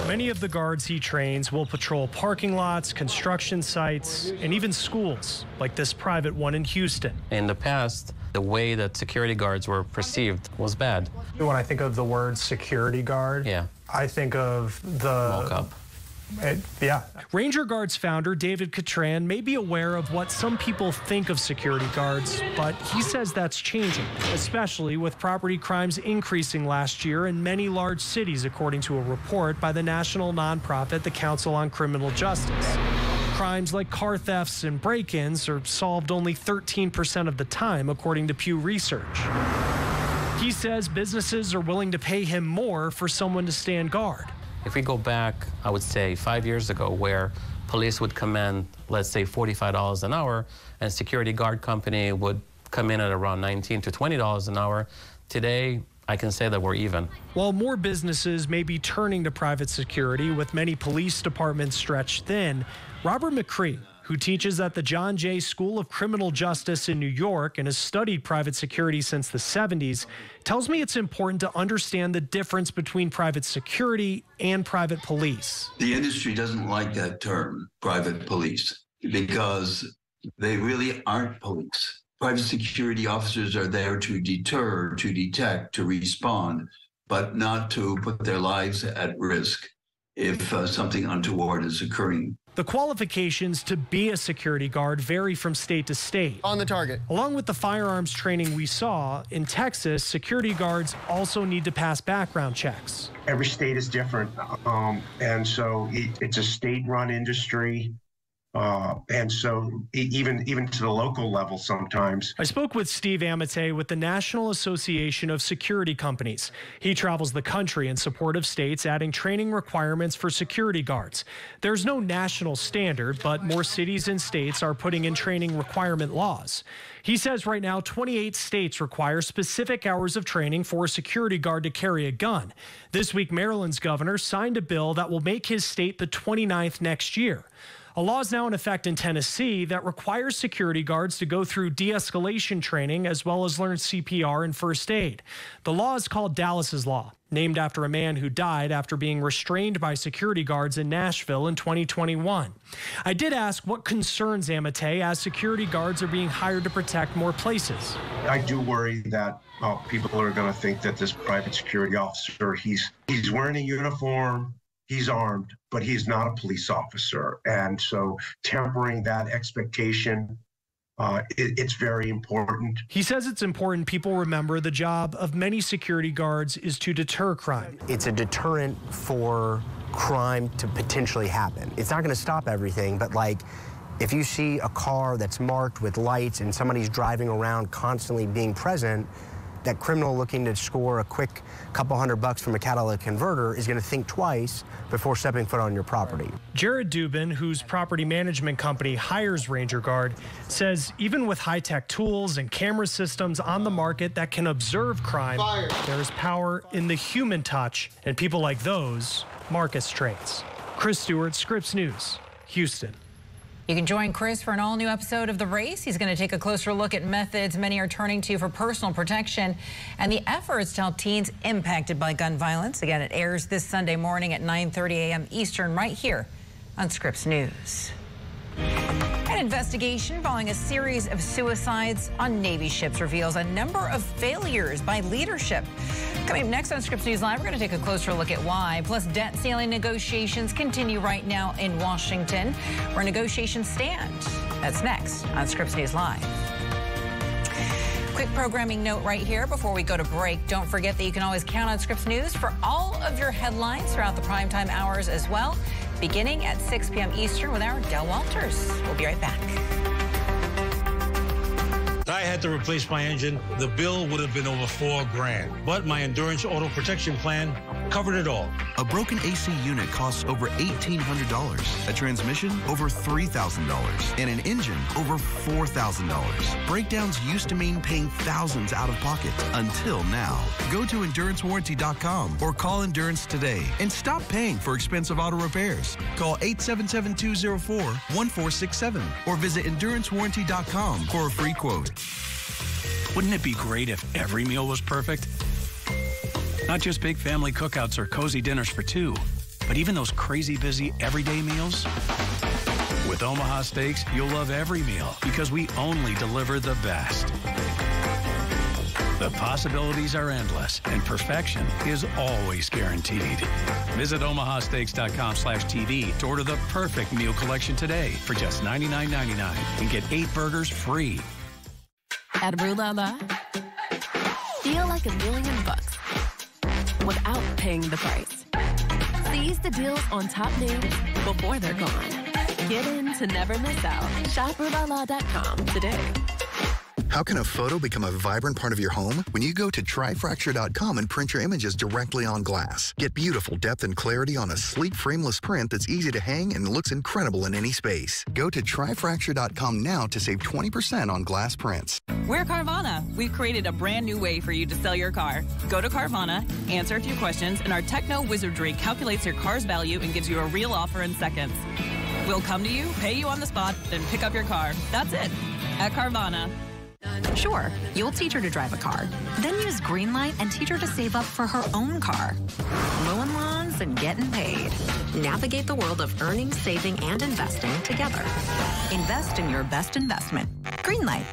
[SPEAKER 6] Many of the guards he trains will patrol parking lots, construction sites, and even schools, like this private one in Houston.
[SPEAKER 19] In the past, the way that security guards were perceived was bad.
[SPEAKER 6] When I think of the word security guard, I think of the
[SPEAKER 19] mock-up.
[SPEAKER 6] Yeah. Ranger Guard's founder, David Catran, may be aware of what some people think of security guards, but he says that's changing, especially with property crimes increasing last year in many large cities, according to a report by the national nonprofit, the Council on Criminal Justice. Crimes like car thefts and break-ins are solved only 13% of the time, according to Pew Research. He says businesses are willing to pay him more for someone to stand guard.
[SPEAKER 19] If we go back, I would say 5 years ago, where police would command, let's say, $45 an hour, and security guard company would come in at around $19 to $20 an hour. Today, I can say that we're even.
[SPEAKER 6] While more businesses may be turning to private security with many police departments stretched thin, Robert McCree, who teaches at the John Jay School of Criminal Justice in New York and has studied private security since the 70s, tells me it's important to understand the difference between private security and private police.
[SPEAKER 21] The industry doesn't like that term, private police, because they really aren't police. Private security officers are there to deter, to detect, to respond, but not to put their lives at risk if something untoward is occurring.
[SPEAKER 6] The qualifications to be a security guard vary from state to state.
[SPEAKER 5] On the target.
[SPEAKER 6] Along with the firearms training we saw, in Texas, security guards also need to pass background checks.
[SPEAKER 22] Every state is different, and so it's a state-run industry. And so even to the local level sometimes.
[SPEAKER 6] I spoke with Steve Amate with the National Association of Security Companies. He travels the country in support of states adding training requirements for security guards. There's no national standard, but more cities and states are putting in training requirement laws. He says right now 28 states require specific hours of training for a security guard to carry a gun. This week, Maryland's governor signed a bill that will make his state the 29th next year. A law is now in effect in Tennessee that requires security guards to go through de-escalation training as well as learn CPR and first aid. The law is called Dallas's Law, named after a man who died after being restrained by security guards in Nashville in 2021. I did ask what concerns Amate as security guards are being hired to protect more places.
[SPEAKER 22] I do worry that people are going to think that this private security officer, he's wearing a uniform, he's armed, but he's not a police officer. And so tempering that expectation, it's very important.
[SPEAKER 6] He says it's important people remember the job of many security guards is to deter crime.
[SPEAKER 7] It's a deterrent for crime to potentially happen. It's not going to stop everything, but like if you see a car that's marked with lights and somebody's driving around constantly being present, that criminal looking to score a quick couple $100 from a catalytic converter is going to think twice before stepping foot on your property.
[SPEAKER 6] Jared Dubin, whose property management company hires Ranger Guard, says even with high-tech tools and camera systems on the market that can observe crime, there is power in the human touch, and people like those mark as traits. Chris Stewart, Scripps News, Houston.
[SPEAKER 2] You can join Chris for an all-new episode of The Race. He's going to take a closer look at methods many are turning to for personal protection and the efforts to help teens impacted by gun violence. Again, it airs this Sunday morning at 9:30 a.m. Eastern right here on Scripps News. An investigation following a series of suicides on Navy ships reveals a number of failures by leadership. Coming up next on Scripps News Live, we're going to take a closer look at why. Plus, debt ceiling negotiations continue right now in Washington, where negotiations stand. That's next on Scripps News Live. Quick programming note right here before we go to break. Don't forget that you can always count on Scripps News for all of your headlines throughout the primetime hours as well, beginning at 6 p.m. Eastern with our Del Walters. We'll be right back.
[SPEAKER 9] I had to replace my engine. The bill would have been over $4 grand, but my Endurance Auto Protection Plan covered it all.
[SPEAKER 10] A broken AC unit costs over $1,800. A transmission, over $3,000. And an engine, over $4,000. Breakdowns used to mean paying thousands out of pocket, until now. Go to EnduranceWarranty.com or call Endurance today and stop paying for expensive auto repairs. Call 877-204-1467 or visit EnduranceWarranty.com for a free quote.
[SPEAKER 11] Wouldn't it be great if every meal was perfect? Not just big family cookouts or cozy dinners for two, but even those crazy busy everyday meals? With Omaha Steaks, you'll love every meal because we only deliver the best. The possibilities are endless, and perfection is always guaranteed. Visit omahasteaks.com/TV to order the perfect meal collection today for just $99.99 and get 8 burgers free.
[SPEAKER 14] At Rue La La, feel like $1,000,000 without paying the price. Seize the deals on top names before they're gone. Get in to never miss out. Shop RueLaLa.com today.
[SPEAKER 23] How can a photo become a vibrant part of your home? When you go to tryfracture.com and print your images directly on glass. Get beautiful depth and clarity on a sleek frameless print that's easy to hang and looks incredible in any space. Go to tryfracture.com now to save 20% on glass prints.
[SPEAKER 24] We're Carvana. We've created a brand new way for you to sell your car. Go to Carvana, answer a few questions, and our techno wizardry calculates your car's value and gives you a real offer in seconds. We'll come to you, pay you on the spot, then pick up your car. That's it. At Carvana.
[SPEAKER 27] Sure, you'll teach her to drive a car. Then use Greenlight and teach her to save up for her own car. Mowing lawns and getting paid. Navigate the world of earning, saving, and investing together. Invest in your best investment. Greenlight.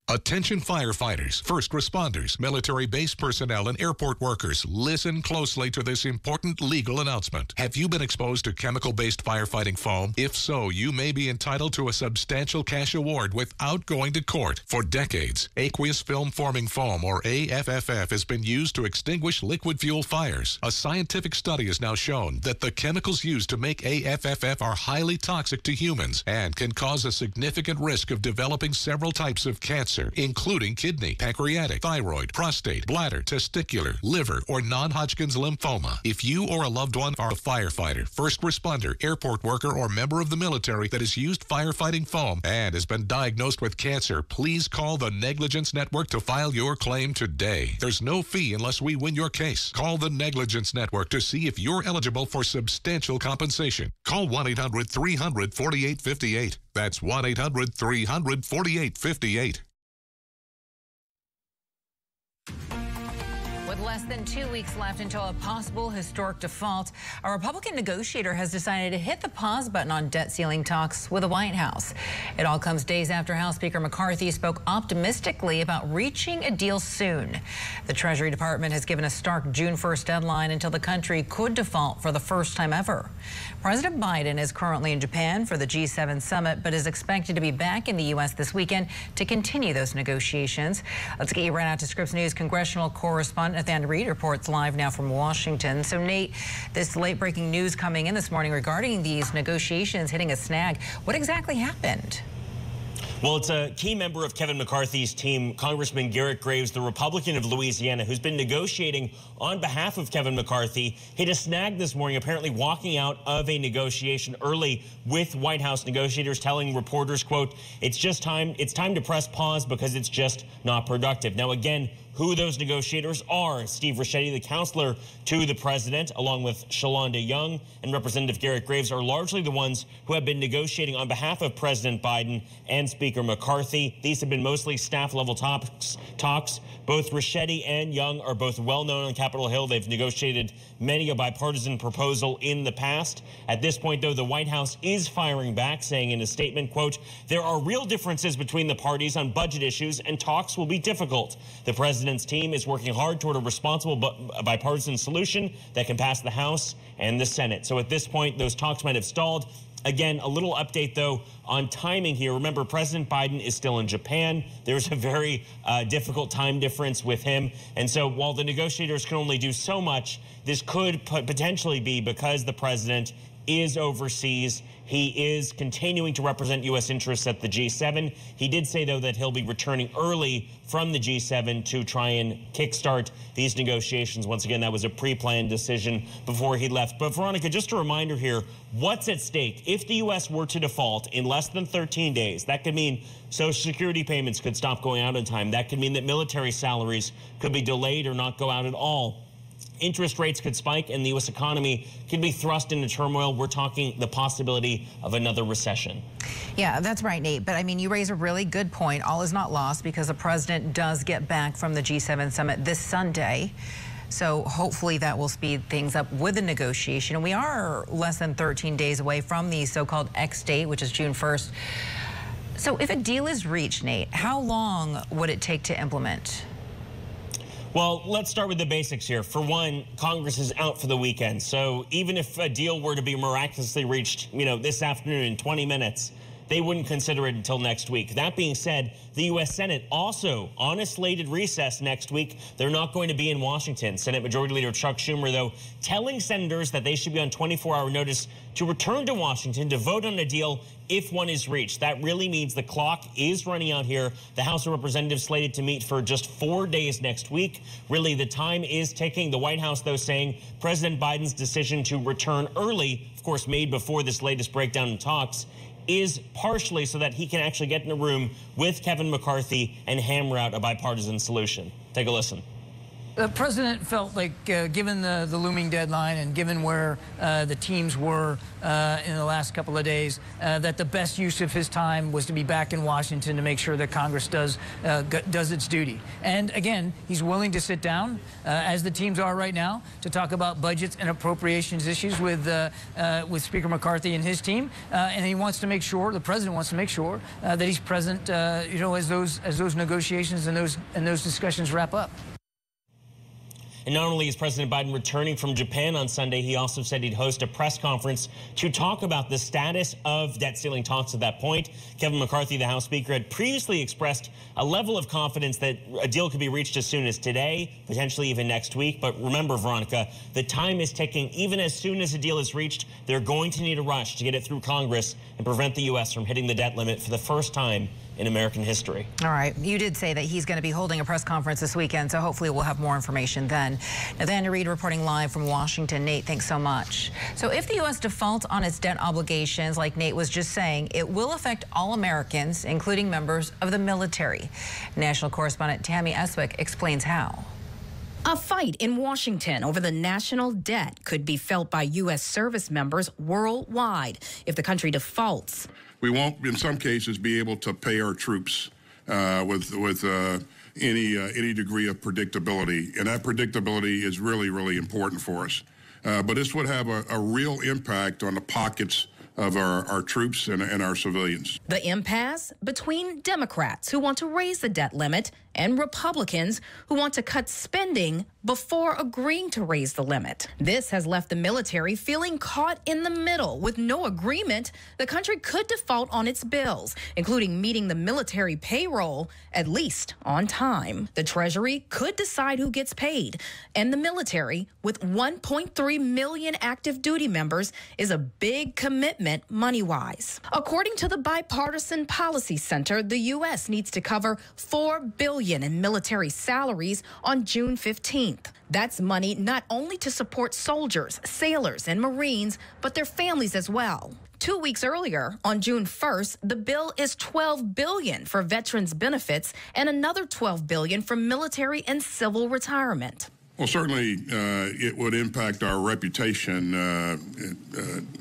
[SPEAKER 28] Attention firefighters, first responders, military base personnel, and airport workers. Listen closely to this important legal announcement. Have you been exposed to chemical-based firefighting foam? If so, you may be entitled to a substantial cash award without going to court. For decades, aqueous film forming foam, or AFFF, has been used to extinguish liquid fuel fires. A scientific study has now shown that the chemicals used to make AFFF are highly toxic to humans and can cause a significant risk of developing several types of cancer. cancer, including kidney, pancreatic, thyroid, prostate, bladder, testicular, liver, or non-Hodgkin's lymphoma. If you or a loved one are a firefighter, first responder, airport worker, or member of the military that has used firefighting foam and has been diagnosed with cancer, please call the Negligence Network to file your claim today. There's no fee unless we win your case. Call the Negligence Network to see if you're eligible for substantial compensation. Call 1-800-300-4858. That's 1-800-300-4858.
[SPEAKER 2] With less than 2 weeks left until a possible historic default, a Republican negotiator has decided to hit the pause button on debt ceiling talks with the White House. It all comes days after House Speaker McCarthy spoke optimistically about reaching a deal soon. The Treasury Department has given a stark June 1st deadline until the country could default for the first time ever. President Biden is currently in Japan for the G7 summit, but is expected to be back in the U.S. this weekend to continue those negotiations. Let's get you right out to Scripps News congressional correspondent Nathan Reed reports live now from Washington. So, Nate, this late-breaking news coming in this morning regarding these negotiations hitting a snag. What exactly happened?
[SPEAKER 8] Well, it's a key member of Kevin McCarthy's team, Congressman Garrett Graves, the Republican of Louisiana, who's been negotiating on behalf of Kevin McCarthy, hit a snag this morning, apparently walking out of a negotiation early with White House negotiators, telling reporters, quote, it's time to press pause because it's just not productive. Now, again, who those negotiators are: Steve Ricchetti, the counselor to the president, along with Shalonda Young and Representative Garrett Graves, are largely the ones who have been negotiating on behalf of President Biden and Speaker McCarthy. These have been mostly staff-level talks. Both Ricchetti and Young are both well-known on Capitol Hill. They've negotiated many a bipartisan proposal in the past. At this point, though, the White House is firing back, saying in a statement, quote, there are real differences between the parties on budget issues, and talks will be difficult. The president's team is working hard toward a responsible bipartisan solution that can pass the House and the Senate. So at this point, those talks might have stalled. Again, a little update, though, on timing here. Remember, President Biden is still in Japan. There's a very difficult time difference with him. And so while the negotiators can only do so much, this could potentially be because the president is overseas. He is continuing to represent U.S. interests at the G7. He did say, though, that he'll be returning early from the G7 to try and kickstart these negotiations. Once again, that was a pre-planned decision before he left. But, Veronica, just a reminder here, what's at stake? If the U.S. were to default in less than 13 days, that could mean Social Security payments could stop going out on time. That could mean that military salaries could be delayed or not go out at all. Interest rates could spike and the U.S. economy could be thrust into turmoil. We're talking the possibility of another recession.
[SPEAKER 2] Yeah, that's right, Nate. But I mean, you raise a really good point. All is not lost because the president does get back from the G7 summit this Sunday. So hopefully that will speed things up with the negotiation. And we are less than 13 days away from the so-called X date, which is June 1st. So if a deal is reached, Nate, how long would it take to implement?
[SPEAKER 8] Well, let's start with the basics here. For one, Congress is out for the weekend. So even if a deal were to be miraculously reached, this afternoon in 20 minutes, they wouldn't consider it until next week. That being said, the U.S. Senate also on a slated recess next week. They're not going to be in Washington. Senate Majority Leader Chuck Schumer, though, telling senators that they should be on 24-hour notice to return to Washington to vote on a deal if one is reached. That really means the clock is running out here. The House of Representatives slated to meet for just 4 days next week. Really, the time is ticking. The White House, though, saying President Biden's decision to return early, of course, made before this latest breakdown in talks, is partially so that he can actually get in a room with Kevin McCarthy and hammer out a bipartisan solution. Take a listen.
[SPEAKER 12] The president felt like, given the looming deadline and given where the teams were in the last couple of days, that the best use of his time was to be back in Washington to make sure that Congress does its duty. And again, he's willing to sit down, as the teams are right now, to talk about budgets and appropriations issues with Speaker McCarthy and his team. And he wants to make sure, the president wants to make sure that he's present, as those negotiations and those discussions wrap up.
[SPEAKER 8] And not only is President Biden returning from Japan on Sunday, he also said he'd host a press conference to talk about the status of debt ceiling talks at that point. Kevin McCarthy, the House Speaker, had previously expressed a level of confidence that a deal could be reached as soon as today, potentially even next week. But remember, Veronica, the time is ticking. Even as soon as a deal is reached, they're going to need a rush to get it through Congress and prevent the U.S. from hitting the debt limit for the first time in American history.
[SPEAKER 2] All right. You did say that he's going to be holding a press conference this weekend, so hopefully we'll have more information then. Nathaniel Reed reporting live from Washington. Nate, thanks so much. So if the U.S. defaults on its debt obligations, like Nate was just saying, it will affect all Americans, including members of the military. National correspondent Tammy Eswick explains how.
[SPEAKER 1] A fight in Washington over the national debt could be felt by U.S. service members worldwide if the country defaults.
[SPEAKER 13] We won't, in some cases, be able to pay our troops with any degree of predictability, and that predictability is really, really important for us. But this would have a real impact on the pockets of our troops and our civilians.
[SPEAKER 1] The impasse between Democrats who want to raise the debt limit and Republicans who want to cut spending before agreeing to raise the limit. This has left the military feeling caught in the middle. With no agreement, the country could default on its bills, including meeting the military payroll, at least on time. The Treasury could decide who gets paid, and the military, with 1.3 million active duty members, is a big commitment money-wise. According to the Bipartisan Policy Center, the U.S. needs to cover $4 billion in military salaries on June 15th. That's money not only to support soldiers, sailors, and Marines, but their families as well. 2 weeks earlier, on June 1st, the bill is $12 billion for veterans benefits and another $12 billion for military and civil retirement.
[SPEAKER 13] Well, certainly it would impact our reputation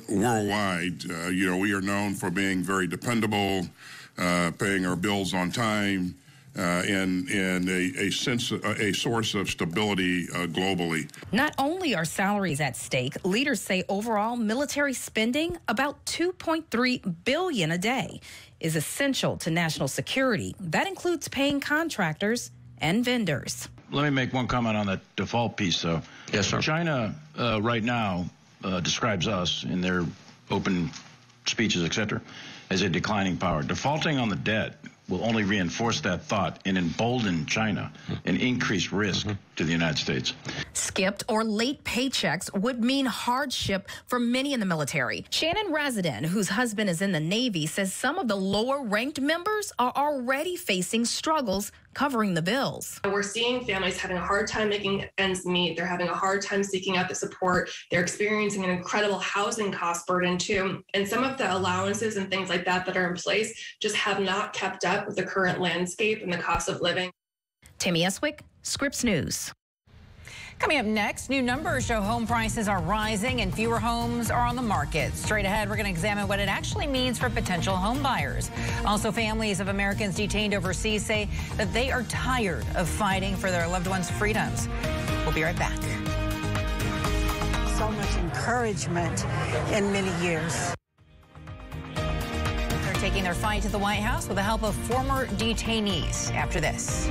[SPEAKER 13] worldwide. We are known for being very dependable, paying our bills on time, and a source of stability globally.
[SPEAKER 1] Not only are salaries at stake, leaders say overall military spending, about $2.3 billion a day, is essential to national security. That includes paying contractors and vendors.
[SPEAKER 15] Let me make one comment on that default piece, though.
[SPEAKER 16] Yes, sir.
[SPEAKER 15] China right now describes us in their open speeches, et cetera, as a declining power. Defaulting on the debt will only reinforce that thought and embolden China and increase risk to the United States.
[SPEAKER 1] Skipped or late paychecks would mean hardship for many in the military. Shannon Razadin, whose husband is in the Navy, says some of the lower-ranked members are already facing struggles covering the bills.
[SPEAKER 17] We're seeing families having a hard time making ends meet. They're having a hard time seeking out the support. They're experiencing an incredible housing cost burden too. And some of the allowances and things like that are in place just have not kept up with the current landscape and the cost of living.
[SPEAKER 1] Tammy Eswick, Scripps News.
[SPEAKER 2] Coming up next, new numbers show home prices are rising and fewer homes are on the market. Straight ahead, we're going to examine what it actually means for potential home buyers. Also, families of Americans detained overseas say that they are tired of fighting for their loved ones' freedoms. We'll be right back.
[SPEAKER 20] So much encouragement in many years.
[SPEAKER 2] They're taking their fight to the White House with the help of former detainees. After this.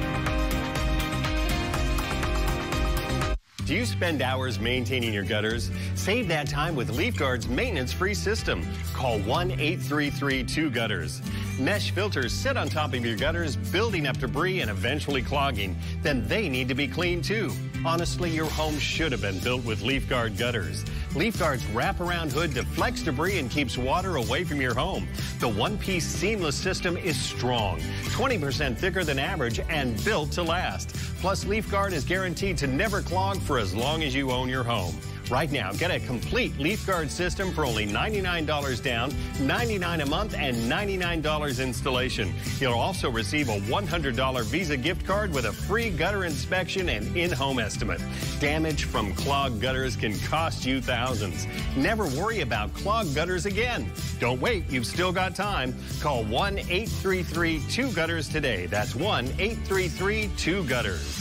[SPEAKER 25] Do you spend hours maintaining your gutters? Save that time with LeafGuard's maintenance-free system. Call 1-833-2-GUTTERS. Mesh filters sit on top of your gutters, building up debris and eventually clogging. Then they need to be cleaned too. Honestly, your home should have been built with LeafGuard gutters. LeafGuard's wraparound hood deflects debris and keeps water away from your home. The one-piece seamless system is strong, 20% thicker than average, and built to last. Plus, LeafGuard is guaranteed to never clog for as long as you own your home. Right now, get a complete LeafGuard system for only $99 down, $99 a month, and $99 installation. You'll also receive a $100 Visa gift card with a free gutter inspection and in-home estimate. Damage from clogged gutters can cost you thousands. Never worry about clogged gutters again. Don't wait, you've still got time. Call 1-833-2-GUTTERS today. That's 1-833-2-GUTTERS.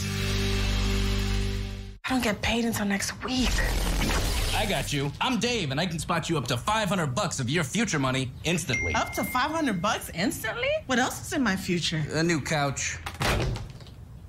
[SPEAKER 26] I don't get paid until next week.
[SPEAKER 29] I got you. I'm Dave, and I can spot you up to $500 of your future money instantly.
[SPEAKER 26] Up to $500 instantly? What else is in my future?
[SPEAKER 29] A new couch.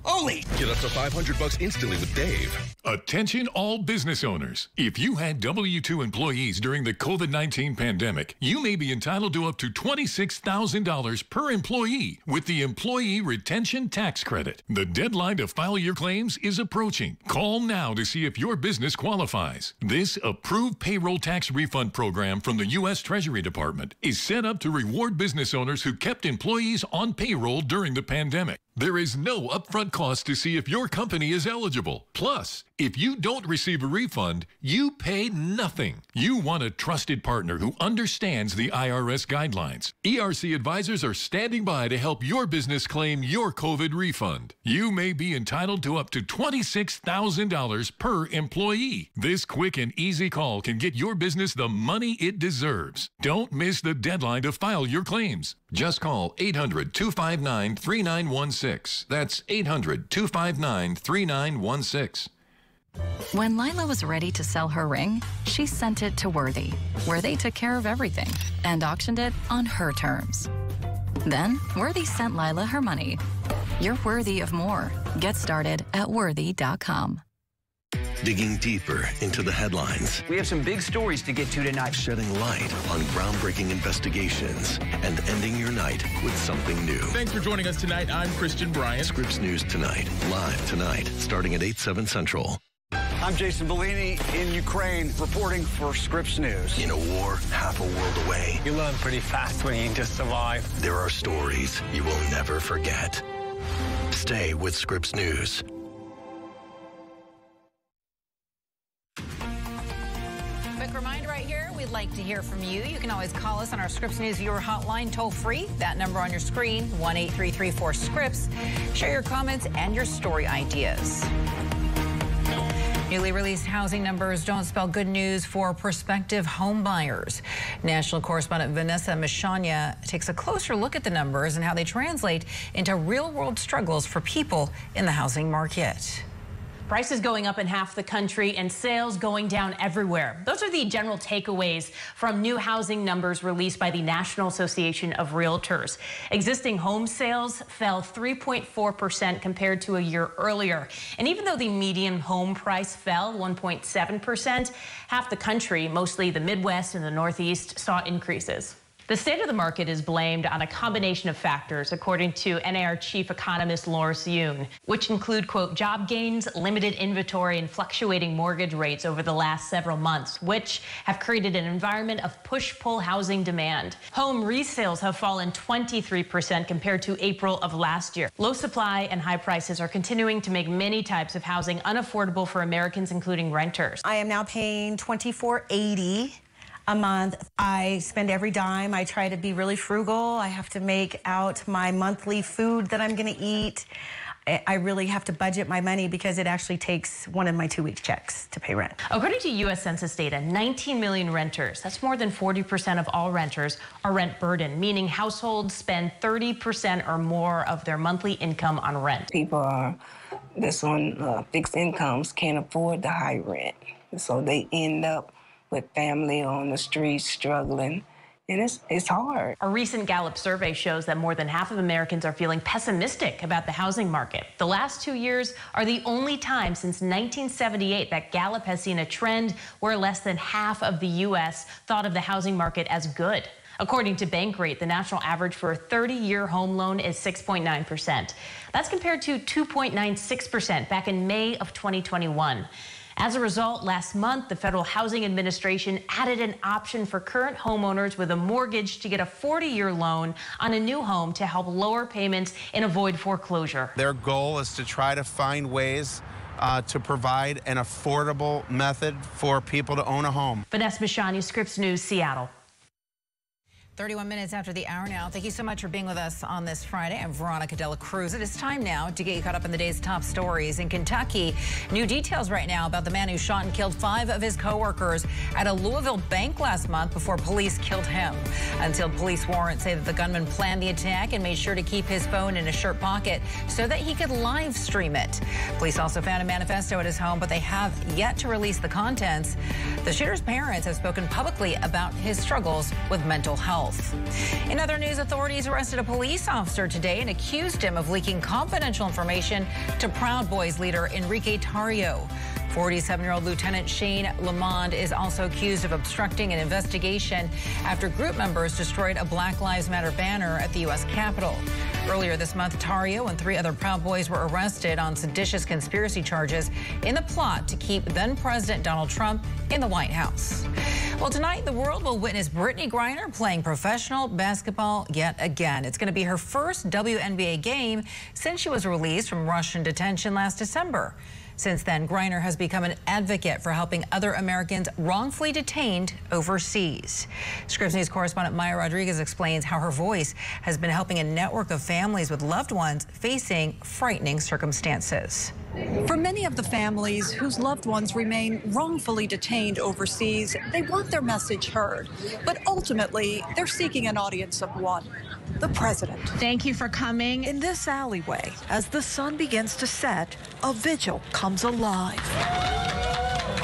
[SPEAKER 26] Only.
[SPEAKER 28] Get up to $500 instantly with Dave.
[SPEAKER 3] Attention all business owners. If you had W-2 employees during the COVID-19 pandemic, you may be entitled to up to $26,000 per employee with the Employee Retention Tax Credit. The deadline to file your claims is approaching. Call now to see if your business qualifies. This approved payroll tax refund program from the U.S. Treasury Department is set up to reward business owners who kept employees on payroll during the pandemic. There is no upfront cost to see if your company is eligible. Plus, if you don't receive a refund, you pay nothing. You want a trusted partner who understands the IRS guidelines. ERC advisors are standing by to help your business claim your COVID refund. You may be entitled to up to $26,000 per employee. This quick and easy call can get your business the money it deserves. Don't miss the deadline to file your claims. Just call 800-259-3916. That's 800-259-3916.
[SPEAKER 27] When Lila was ready to sell her ring, she sent it to Worthy, where they took care of everything and auctioned it on her terms. Then, Worthy sent Lila her money. You're worthy of more. Get started at worthy.com.
[SPEAKER 4] Digging deeper into the headlines.
[SPEAKER 5] We have some big stories to get to tonight.
[SPEAKER 4] Shedding light on groundbreaking investigations and ending your night with something new.
[SPEAKER 7] Thanks for joining us tonight. I'm Christian Bryant.
[SPEAKER 4] Scripps News Tonight, live tonight, starting at 8/7 Central.
[SPEAKER 16] I'm Jason Bellini in Ukraine, reporting for Scripps News.
[SPEAKER 4] In a war half a world away,
[SPEAKER 16] you learn pretty fast when you just survive.
[SPEAKER 4] There are stories you will never forget. Stay with Scripps News.
[SPEAKER 2] Quick reminder right here, we'd like to hear from you. You can always call us on our Scripps News viewer hotline, toll free. That number on your screen, 1-833-4-SCRIPPS. Share your comments and your story ideas. Newly released housing numbers don't spell good news for prospective home buyers. National correspondent Vanessa Mishanya takes a closer look at the numbers and how they translate into real-world struggles for people in the housing market.
[SPEAKER 18] Prices going up in half the country and sales going down everywhere. Those are the general takeaways from new housing numbers released by the National Association of Realtors. Existing home sales fell 3.4% compared to a year earlier. And even though the median home price fell 1.7%, half the country, mostly the Midwest and the Northeast, saw increases. The state of the market is blamed on a combination of factors, according to NAR chief economist Loris Yoon, which include, quote, job gains, limited inventory, and fluctuating mortgage rates over the last several months, which have created an environment of push-pull housing demand. Home resales have fallen 23% compared to April of last year. Low supply and high prices are continuing to make many types of housing unaffordable for Americans, including renters.
[SPEAKER 20] I am now paying $24.80 a month. I spend every dime. I try to be really frugal. I have to make out my monthly food that I'm going to eat. I really have to budget my money because it actually takes one of my 2-week checks to pay rent.
[SPEAKER 18] According to U.S. Census data, 19 million renters, that's more than 40% of all renters, are rent burdened, meaning households spend 30% or more of their monthly income on rent.
[SPEAKER 19] People that's on fixed incomes can't afford the high rent, so they end up with family on the streets struggling, and it's hard.
[SPEAKER 18] A recent Gallup survey shows that more than half of Americans are feeling pessimistic about the housing market. The last 2 years are the only time since 1978 that Gallup has seen a trend where less than half of the U.S. thought of the housing market as good. According to Bankrate, the national average for a 30-year home loan is 6.9%. That's compared to 2.96% back in May of 2021. As a result, last month, the Federal Housing Administration added an option for current homeowners with a mortgage to get a 40-year loan on a new home to help lower payments and avoid foreclosure.
[SPEAKER 21] Their goal is to try to find ways to provide an affordable method for people to own a home.
[SPEAKER 18] Vanessa Mishanya, Scripps News, Seattle.
[SPEAKER 2] 31 minutes after the hour now. Thank you so much for being with us on this Friday. I'm Veronica De La Cruz. It is time now to get you caught up in the day's top stories. In Kentucky, new details right now about the man who shot and killed 5 of his co-workers at a Louisville bank last month before police killed him. Until police warrants say that the gunman planned the attack and made sure to keep his phone in his shirt pocket so that he could live stream it. Police also found a manifesto at his home, but they have yet to release the contents. The shooter's parents have spoken publicly about his struggles with mental health. In other news, authorities arrested a police officer today and accused him of leaking confidential information to Proud Boys leader Enrique Tarrio. 47-year-old Lieutenant Shane Lamond is also accused of obstructing an investigation after group members destroyed a Black Lives Matter banner at the U.S. Capitol. Earlier this month, Tario and 3 other Proud Boys were arrested on seditious conspiracy charges in the plot to keep then-President Donald Trump in the White House. Well, tonight, the world will witness Brittany Griner playing professional basketball yet again. It's going to be her first WNBA game since she was released from Russian detention last December. Since then, Griner has become an advocate for helping other Americans wrongfully detained overseas. Scripps News correspondent Maya Rodriguez explains how her voice has been helping a network of families with loved ones facing frightening circumstances.
[SPEAKER 6] For many of the families whose loved ones remain wrongfully detained overseas, they want their message heard. But ultimately, they're seeking an audience of one. The president.
[SPEAKER 9] Thank you for coming.
[SPEAKER 6] In this alleyway, as the sun begins to set, a vigil comes alive.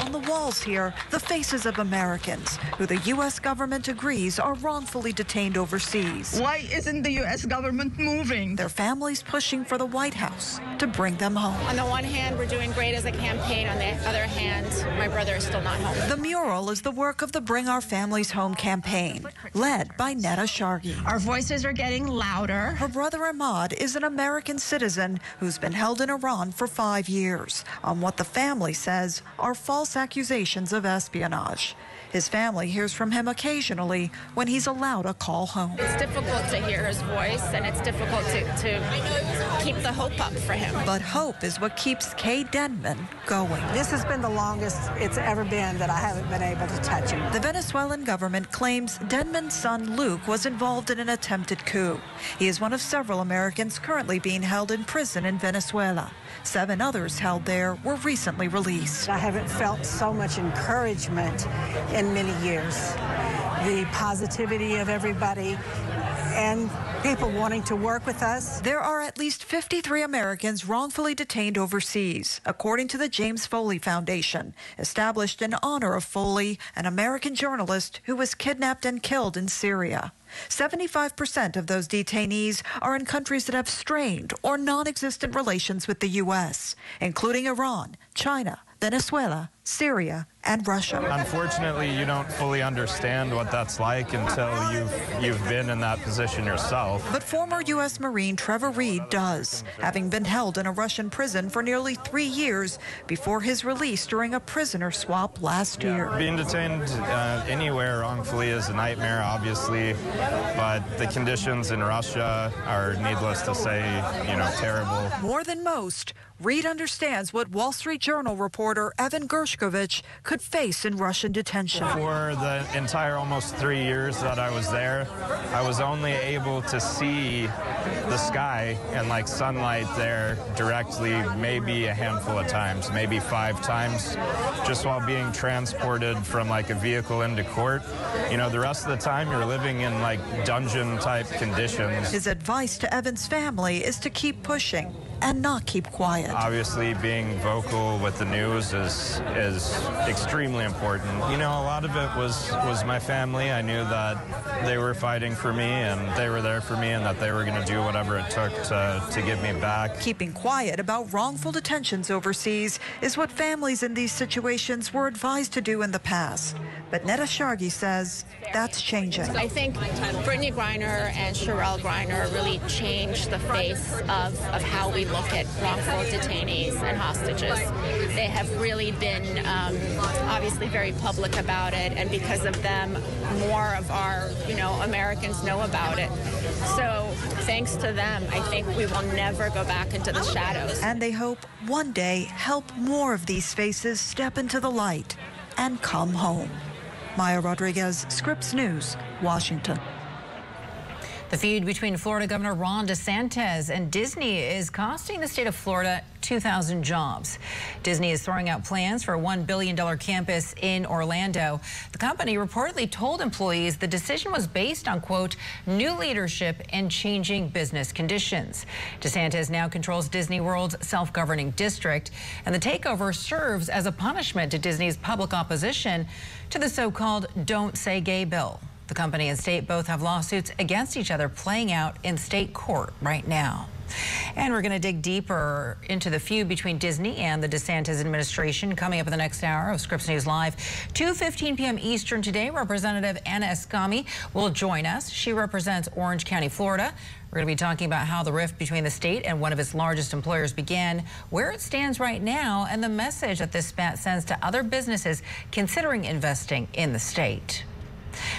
[SPEAKER 6] On the walls here, the faces of Americans who the U.S. government agrees are wrongfully detained overseas.
[SPEAKER 9] Why isn't the U.S. government moving?
[SPEAKER 6] Their families pushing for the White House to bring them home.
[SPEAKER 10] On the one hand, we're doing great as a campaign. On the other hand, my brother is still not home.
[SPEAKER 6] The mural is the work of the Bring Our Families Home campaign, led by Netta Shargi.
[SPEAKER 9] Our voices are getting louder.
[SPEAKER 6] Her brother Ahmad is an American citizen who's been held in Iran for 5 years on what the family says are false accusations of espionage. His family hears from him occasionally when he's allowed a call home.
[SPEAKER 10] It's difficult to hear his voice, and it's difficult to keep the hope up for him.
[SPEAKER 6] But hope is what keeps Kay Denman going.
[SPEAKER 11] This has been the longest it's ever been that I haven't been able to touch him.
[SPEAKER 6] The Venezuelan government claims Denman's son Luke was involved in an attempted coup. He is one of several Americans currently being held in prison in Venezuela. 7 others held there were recently released.
[SPEAKER 11] I haven't felt so much encouragement in many years. The positivity of everybody and people wanting to work with us.
[SPEAKER 6] There are at least 53 Americans wrongfully detained overseas, according to the James Foley Foundation, established in honor of Foley, an American journalist who was kidnapped and killed in Syria. 75% of those detainees are in countries that have strained or non-existent relations with the U.S., including Iran, China, Venezuela, Syria, and Russia.
[SPEAKER 12] Unfortunately, you don't fully understand what that's like until you've been in that position yourself.
[SPEAKER 6] But former U.S. Marine Trevor Reed does, having been held in a Russian prison for nearly 3 years before his release during a prisoner swap last year.
[SPEAKER 12] Being detained anywhere wrongfully is a nightmare, obviously, but the conditions in Russia are, needless to say, terrible.
[SPEAKER 6] More than most, Reed understands what Wall Street Journal reporter Evan Gershkovich could face in Russian detention.
[SPEAKER 12] For the entire almost 3 years that I was there, I was only able to see the sky and sunlight there directly maybe a handful of times, maybe 5 times, just while being transported from a vehicle into court. The rest of the time you're living in dungeon type conditions.
[SPEAKER 6] His advice to Evan's family is to keep pushing and not keep quiet.
[SPEAKER 12] Obviously, being vocal with the news is extremely important. A lot of it was my family. I knew that they were fighting for me and they were there for me and that they were going to do whatever it took to get me back.
[SPEAKER 6] Keeping quiet about wrongful detentions overseas is what families in these situations were advised to do in the past. But Netta Shargi says that's changing.
[SPEAKER 10] I think Brittany Griner and Sherelle Griner really changed the face of how we look at wrongful detainees and hostages. They have really been obviously very public about it, and because of them, more of our Americans know about it. So thanks to them, I think we will never go back into the shadows.
[SPEAKER 6] And they hope one day help more of these faces step into the light and come home. Maya Rodriguez, Scripps News, Washington.
[SPEAKER 2] The feud between Florida Governor Ron DeSantis and Disney is costing the state of Florida 2,000 jobs. Disney is throwing out plans for a $1 billion campus in Orlando. The company reportedly told employees the decision was based on, quote, new leadership and changing business conditions. DeSantis now controls Disney World's self-governing district, and the takeover serves as a punishment to Disney's public opposition to the so-called Don't Say Gay bill. The company and state both have lawsuits against each other playing out in state court right now. And we're going to dig deeper into the feud between Disney and the DeSantis administration coming up in the next hour of Scripps News Live. 2:15 p.m. Eastern today, Representative Anna Escami will join us. She represents Orange County, Florida. We're going to be talking about how the rift between the state and one of its largest employers began, where it stands right now, and the message that this spat sends to other businesses considering investing in the state.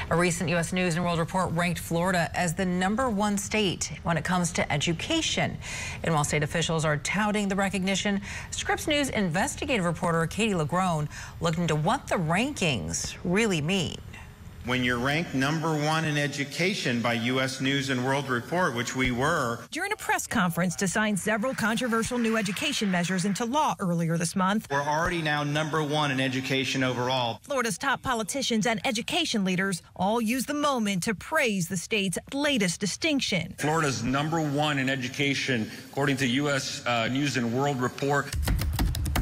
[SPEAKER 2] A recent U.S. News and World Report ranked Florida as the #1 state when it comes to education. And while state officials are touting the recognition, Scripps News investigative reporter Katie LaGrone looked into what the rankings really mean.
[SPEAKER 1] When you're ranked #1 in education by U.S. News and World Report, which we were.
[SPEAKER 8] During a press conference to sign several controversial new education measures into law earlier this month.
[SPEAKER 1] We're already now #1 in education overall.
[SPEAKER 8] Florida's top politicians and education leaders all used the moment to praise the state's latest distinction.
[SPEAKER 13] Florida's #1 in education, according to U.S. News and World Report.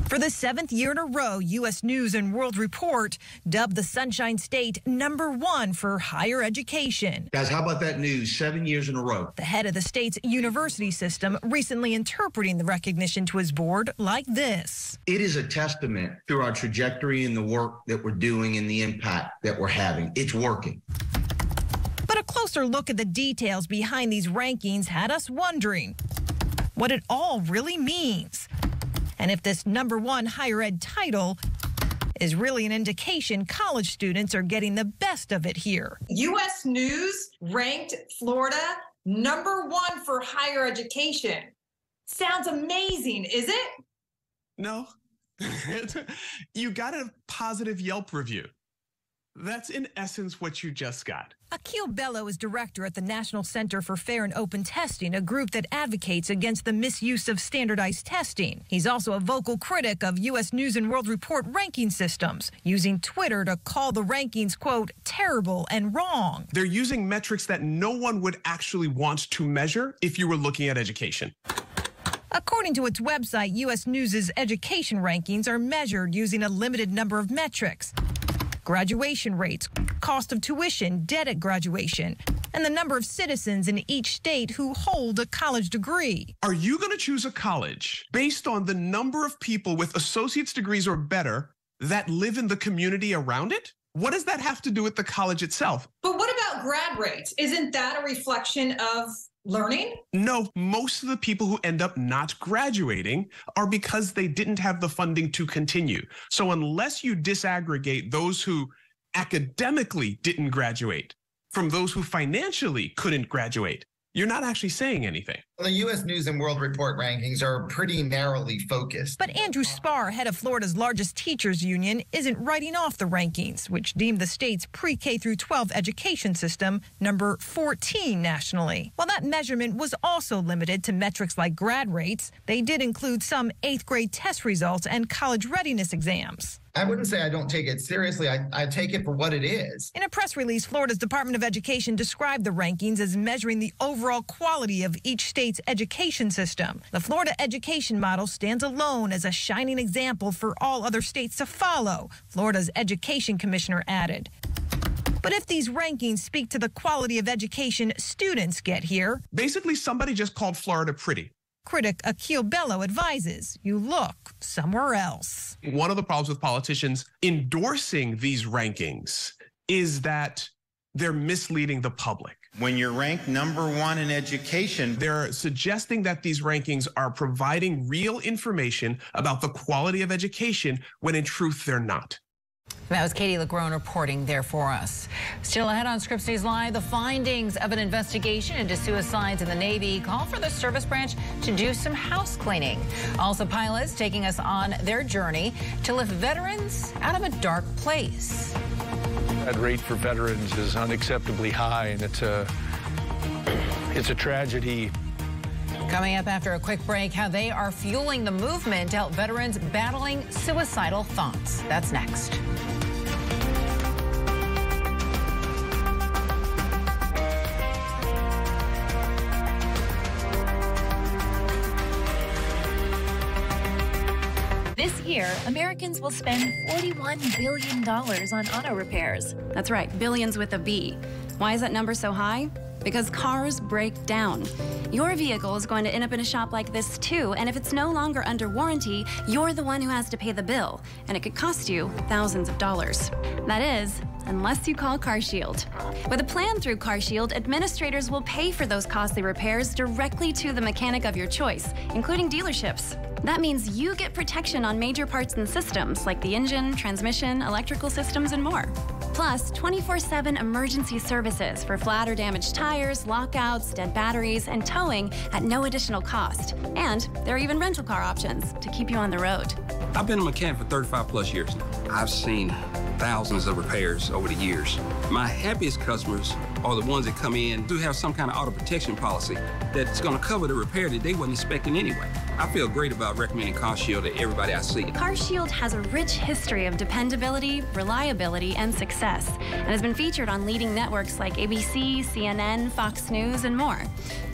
[SPEAKER 8] For the 7th year in a row, U.S. News and World Report dubbed the Sunshine State #1 for higher education.
[SPEAKER 14] Guys, how about that news? 7 years in a row.
[SPEAKER 8] The head of the state's university system recently interpreting the recognition to his board like this.
[SPEAKER 14] It is a testament to our trajectory and the work that we're doing and the impact that we're having. It's working.
[SPEAKER 8] But a closer look at the details behind these rankings had us wondering what it all really means. And if this #1 higher ed title is really an indication college students are getting the best of it here.
[SPEAKER 15] U.S. News ranked Florida #1 for higher education. Sounds amazing, is it?
[SPEAKER 7] No. You got a positive Yelp review. That's in essence what you just got.
[SPEAKER 8] Akil Bello is director at the National Center for Fair and Open Testing, a group that advocates against the misuse of standardized testing. He's also a vocal critic of U.S. News and World Report ranking systems, using Twitter to call the rankings, quote, terrible and wrong.
[SPEAKER 7] They're using metrics that no one would actually want to measure if you were looking at education.
[SPEAKER 8] According to its website, U.S. News' education rankings are measured using a limited number of metrics. Graduation rates, cost of tuition, debt at graduation, and the number of citizens in each state who hold a college degree.
[SPEAKER 7] Are you going to choose a college based on the number of people with associate's degrees or better that live in the community around it? What does that have to do with the college itself?
[SPEAKER 15] But what about grad rates? Isn't that a reflection of learning?
[SPEAKER 7] No, most of the people who end up not graduating are because they didn't have the funding to continue. So unless you disaggregate those who academically didn't graduate from those who financially couldn't graduate, you're not actually saying anything.
[SPEAKER 17] The U.S. News and World Report rankings are pretty narrowly focused.
[SPEAKER 8] But Andrew Spar, head of Florida's largest teachers union, isn't writing off the rankings, which deemed the state's pre-K through 12 education system number 14 nationally. While that measurement was also limited to metrics like grad rates, they did include some 8th grade test results and college readiness exams.
[SPEAKER 17] I wouldn't say I don't take it seriously. I take it for what it is.
[SPEAKER 8] In a press release, Florida's Department of Education described the rankings as measuring the overall quality of each state's education system. The Florida education model stands alone as a shining example for all other states to follow, Florida's education commissioner added. But if these rankings speak to the quality of education students get here,
[SPEAKER 7] basically somebody just called Florida pretty.
[SPEAKER 8] Critic Akil Bello advises you look somewhere else.
[SPEAKER 7] One of the problems with politicians endorsing these rankings is that they're misleading the public.
[SPEAKER 1] When you're ranked #1 in education,
[SPEAKER 7] they're suggesting that these rankings are providing real information about the quality of education when in truth they're not.
[SPEAKER 2] That was Katie LaGrone reporting there for us. Still ahead on Scripps News Live, the findings of an investigation into suicides in the Navy call for the service branch to do some house cleaning. Also, pilots taking us on their journey to lift veterans out of a dark place.
[SPEAKER 22] That rate for veterans is unacceptably high, and it's a tragedy.
[SPEAKER 2] Coming up after a quick break, how they are fueling the movement to help veterans battling suicidal thoughts. That's next.
[SPEAKER 23] This year, Americans will spend $41 billion on auto repairs.
[SPEAKER 24] That's right, billions with a B. Why is that number so high?
[SPEAKER 3] because cars break down. Your vehicle is going to end up in a shop like this too, and if it's no longer under warranty, you're the one who has to pay the bill, and it could cost you thousands of dollars. That is, unless you call CarShield. With a plan through CarShield, administrators will pay for those costly repairs directly to the mechanic of your choice, including dealerships. That means you get protection on major parts and systems like the engine, transmission, electrical systems, and more. Plus, 24/7 emergency services for flat or damaged tires, lockouts, dead batteries, and towing at no additional cost. And there are even rental car options to keep you on the road.
[SPEAKER 5] I've been a mechanic for 35 plus years now. I've seen thousands of repairs over the years. My happiest customers are the ones that come in who have some kind of auto protection policy that's going to cover the repair that they wasn't expecting anyway. I feel great about recommending CarShield to everybody I see.
[SPEAKER 3] CarShield has a rich history of dependability, reliability, and success, and has been featured on leading networks like ABC, CNN, Fox News, and more.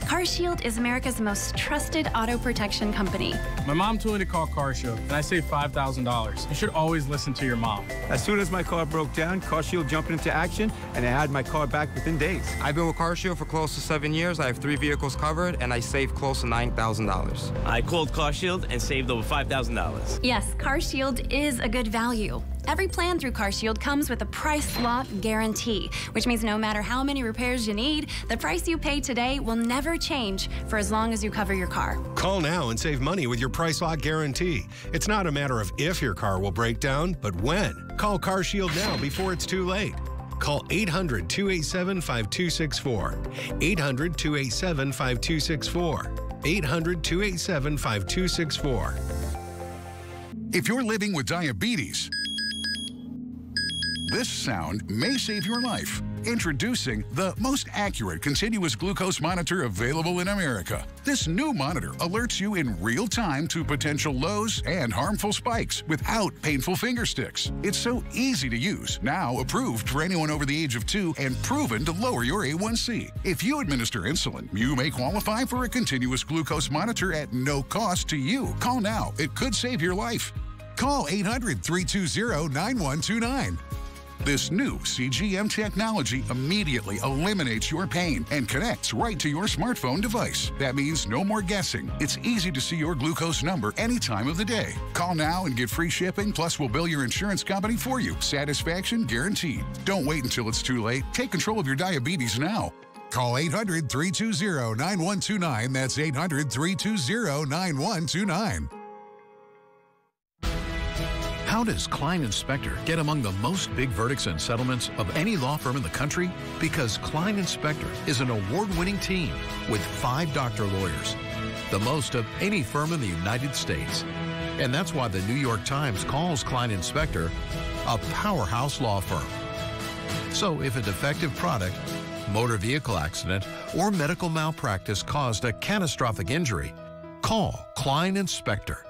[SPEAKER 3] CarShield is America's most trusted auto protection company.
[SPEAKER 16] My mom told me to call CarShield, and I saved $5,000. You should always listen to your mom.
[SPEAKER 24] As soon as my car broke down, CarShield jumped into action, and I had my car back within days.
[SPEAKER 25] I've been with CarShield for close to 7 years. I have 3 vehicles covered, and I saved close to $9,000.
[SPEAKER 26] I called CarShield and saved over $5,000.
[SPEAKER 3] Yes, CarShield is a good value. Every plan through CarShield comes with a price lock guarantee, which means no matter how many repairs you need, the price you pay today will never change for as long as you cover your car.
[SPEAKER 27] Call now and save money with your price lock guarantee. It's not a matter of if your car will break down, but when. Call CarShield now before it's too late. Call 800-287-5264. 800-287-5264. 800-287-5264.
[SPEAKER 28] If you're living with diabetes, this sound may save your life. Introducing the most accurate continuous glucose monitor available in America. This new monitor alerts you in real time to potential lows and harmful spikes without painful finger sticks. It's so easy to use, now approved for anyone over the age of 2 and proven to lower your A1C. If you administer insulin, you may qualify for a continuous glucose monitor at no cost to you. Call now. It could save your life. Call 800-320-9129. This new CGM technology immediately eliminates your pain and connects right to your smartphone device. That means no more guessing. It's easy to see your glucose number any time of the day. Call now and get free shipping, plus we'll bill your insurance company for you. Satisfaction guaranteed. Don't wait until it's too late. Take control of your diabetes now. Call 800-320-9129. That's 800-320-9129.
[SPEAKER 29] How does Klein Inspector get among the most big verdicts and settlements of any law firm in the country? Because Klein Inspector is an award-winning team with 5 doctor lawyers, the most of any firm in the United States. And that's why the New York Times calls Klein Inspector a powerhouse law firm. So if a defective product, motor vehicle accident, or medical malpractice caused a catastrophic injury, call Klein Inspector.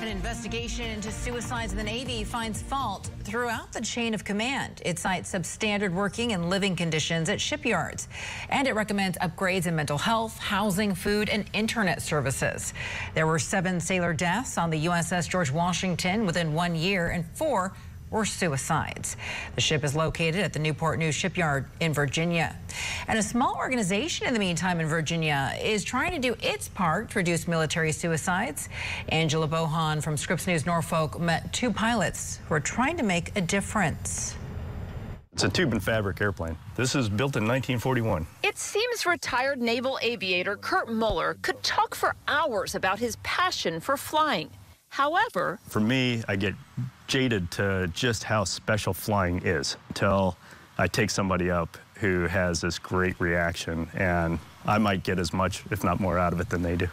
[SPEAKER 2] An investigation into suicides in the Navy finds fault throughout the chain of command. It cites substandard working and living conditions at shipyards, and it recommends upgrades in mental health, housing, food, and internet services. There were 7 sailor deaths on the USS George Washington within 1 year, and 4 were suicides. The ship is located at the Newport News Shipyard in Virginia. And a small organization in the meantime in Virginia is trying to do its part to reduce military suicides. Angela Bohan from Scripps News Norfolk met 2 pilots who are trying to make a difference.
[SPEAKER 12] It's a tube and fabric airplane. This is built in 1941.
[SPEAKER 30] It seems retired naval aviator Kurt Muller could talk for hours about his passion for flying. However,
[SPEAKER 12] for me, I get jaded to just how special flying is until I take somebody up who has this great reaction, and I might get as much, if not more, out of it than they do.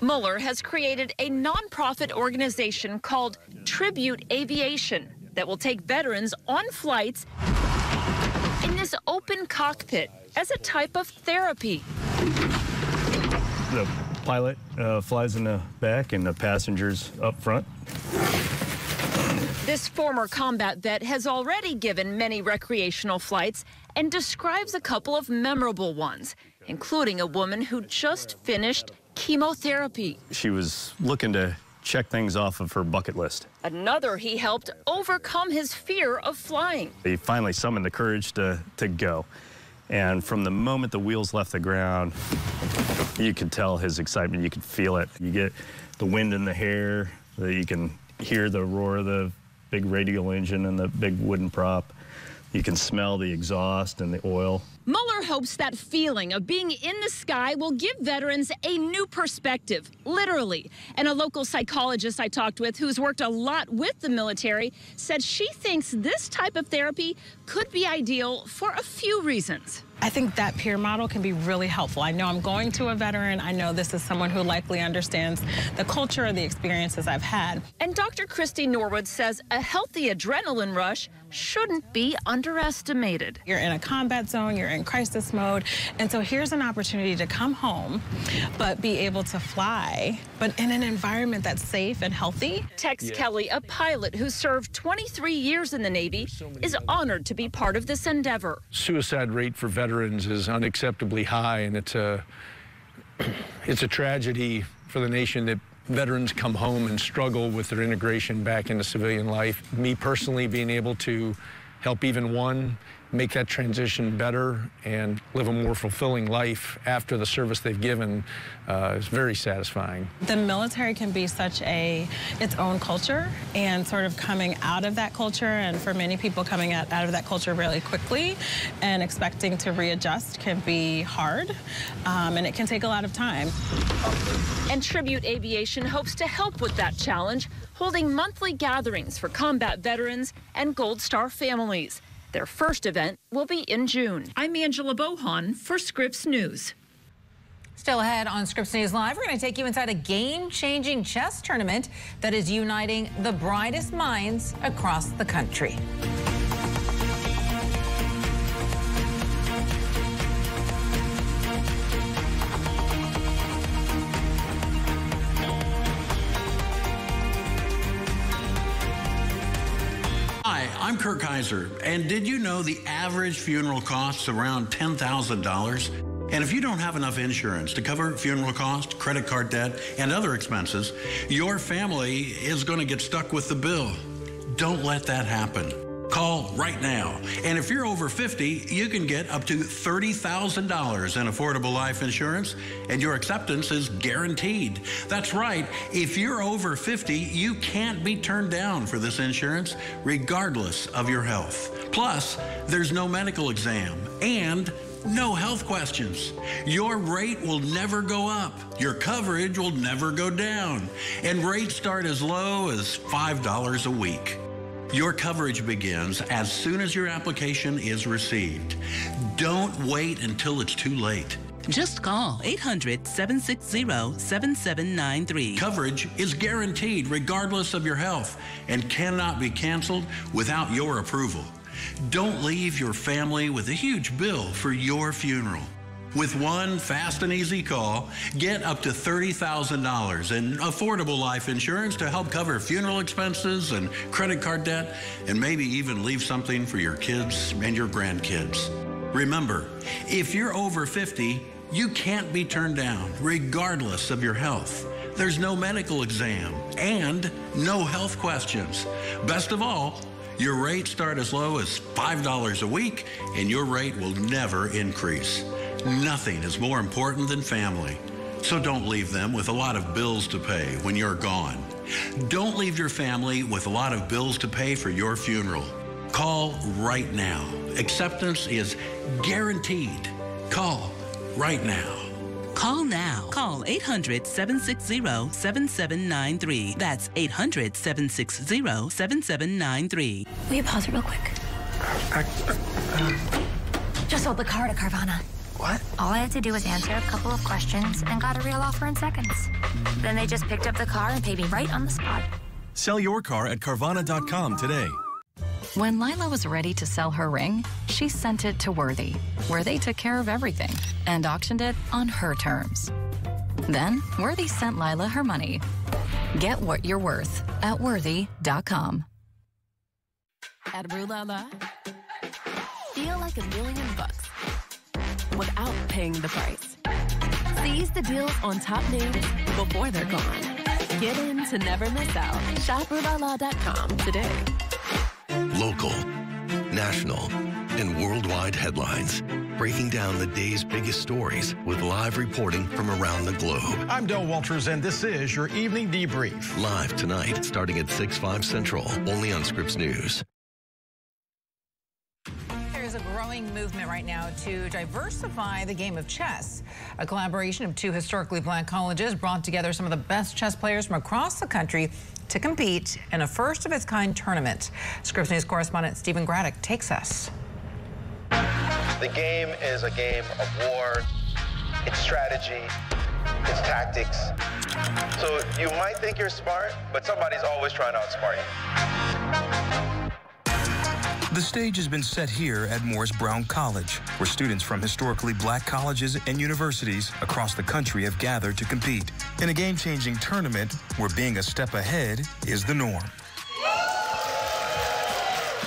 [SPEAKER 30] Muller has created a nonprofit organization called Tribute Aviation that will take veterans on flights in this open cockpit as a type of therapy.
[SPEAKER 12] The pilot flies in the back and the passengers up front.
[SPEAKER 30] This former combat vet has already given many recreational flights and describes a couple of memorable ones, including a woman who just finished chemotherapy.
[SPEAKER 12] She was looking to
[SPEAKER 4] check things off of her bucket list.
[SPEAKER 30] Another he helped overcome his fear of flying.
[SPEAKER 4] He finally summoned the courage to go. And from the moment the wheels left the ground, you could tell his excitement. You could feel it. You get the wind in the hair. You can hear the roar of the big radial engine and the big wooden prop. You can smell the exhaust and the oil.
[SPEAKER 30] Mueller hopes that feeling of being in the sky will give veterans a new perspective, literally. And a local psychologist I talked with, who's worked a lot with the military, said she thinks this type of therapy could be ideal for a few reasons.
[SPEAKER 6] I think that peer model can be really helpful. I know I'm going to a veteran. I know this is someone who likely understands the culture and the experiences I've had.
[SPEAKER 30] And Dr. Christy Norwood says a healthy adrenaline rush shouldn't be underestimated.
[SPEAKER 6] You're in a combat zone, you're in crisis mode, and so here's an opportunity to come home, but be able to fly, but in an environment that's safe and healthy.
[SPEAKER 30] Tex Kelly, a pilot who served 23 years in the Navy, is honored to be part of this endeavor.
[SPEAKER 22] Suicide rate for veterans is unacceptably high, and it's a tragedy for the nation that veterans come home and struggle with their integration back into civilian life. Me personally, being able to help even one make that transition better and live a more fulfilling life after the service they've given is very satisfying.
[SPEAKER 6] The military can be such its own culture, and sort of coming out of that culture, and for many people coming out of that culture really quickly and expecting to readjust can be hard, and it can take a lot of time.
[SPEAKER 30] And Tribute Aviation hopes to help with that challenge, holding monthly gatherings for combat veterans and Gold Star families. Their first event will be in June. I'm Angela Bohan for Scripps News.
[SPEAKER 2] Still ahead on Scripps News Live, we're going to take you inside a game-changing chess tournament that is uniting the brightest minds across the country.
[SPEAKER 9] Hi, I'm Kirk Kaiser, and did you know the average funeral costs around $10,000? And if you don't have enough insurance to cover funeral costs, credit card debt, and other expenses, your family is going to get stuck with the bill. Don't let that happen. Call right now. And if you're over 50, you can get up to $30,000 in affordable life insurance, and your acceptance is guaranteed. That's right. If you're over 50, you can't be turned down for this insurance, regardless of your health. Plus, there's no medical exam and no health questions. Your rate will never go up. Your coverage will never go down. And rates start as low as $5 a week. Your coverage begins as soon as your application is received. Don't wait until it's too late.
[SPEAKER 10] Just call 800-760-7793.
[SPEAKER 9] Coverage is guaranteed regardless of your health and cannot be canceled without your approval. Don't leave your family with a huge bill for your funeral. With one fast and easy call, get up to $30,000 in affordable life insurance to help cover funeral expenses and credit card debt, and maybe even leave something for your kids and your grandkids. Remember, if you're over 50, you can't be turned down, regardless of your health. There's no medical exam and no health questions. Best of all, your rates start as low as $5 a week, and your rate will never increase. Nothing is more important than family. So don't leave them with a lot of bills to pay when you're gone. Don't leave your family with a lot of bills to pay for your funeral. Call right now. Acceptance is guaranteed. Call right now.
[SPEAKER 10] Call now. Call 800-760-7793. That's 800-760-7793.
[SPEAKER 23] Will you pause real quick? Just sold the car to Carvana.
[SPEAKER 24] What?
[SPEAKER 23] All I had to do was answer a couple of questions and got a real offer in seconds. Then they just picked up the car and paid me right on the spot.
[SPEAKER 11] Sell your car at Carvana.com today.
[SPEAKER 13] When Lila was ready to sell her ring, she sent it to Worthy, where they took care of everything and auctioned it on her terms. Then, Worthy sent Lila her money. Get what you're worth at Worthy.com.
[SPEAKER 23] At Rue La La, feel like $1 million without paying the price. Seize the deals on top names before they're gone.
[SPEAKER 1] Get in to never miss out. Shop RubaLaw.com today.
[SPEAKER 7] Local, national, and worldwide headlines. Breaking down the day's biggest stories with live reporting from around the globe.
[SPEAKER 8] I'm Del Walters, and this is your Evening Debrief.
[SPEAKER 7] Live tonight, starting at 6/5 Central, only on Scripps News.
[SPEAKER 2] There's a growing movement right now to diversify the game of chess. A collaboration of two historically black colleges brought together some of the best chess players from across the country to compete in a first-of-its-kind tournament. Scripps News correspondent Stephen Graddick takes us.
[SPEAKER 14] The game is a game of war, it's strategy, it's tactics. So you might think you're smart, but somebody's always trying to outsmart you.
[SPEAKER 15] The stage has been set here at Morris Brown College, where students from historically black colleges and universities across the country have gathered to compete in a game-changing tournament where being a step ahead is the norm.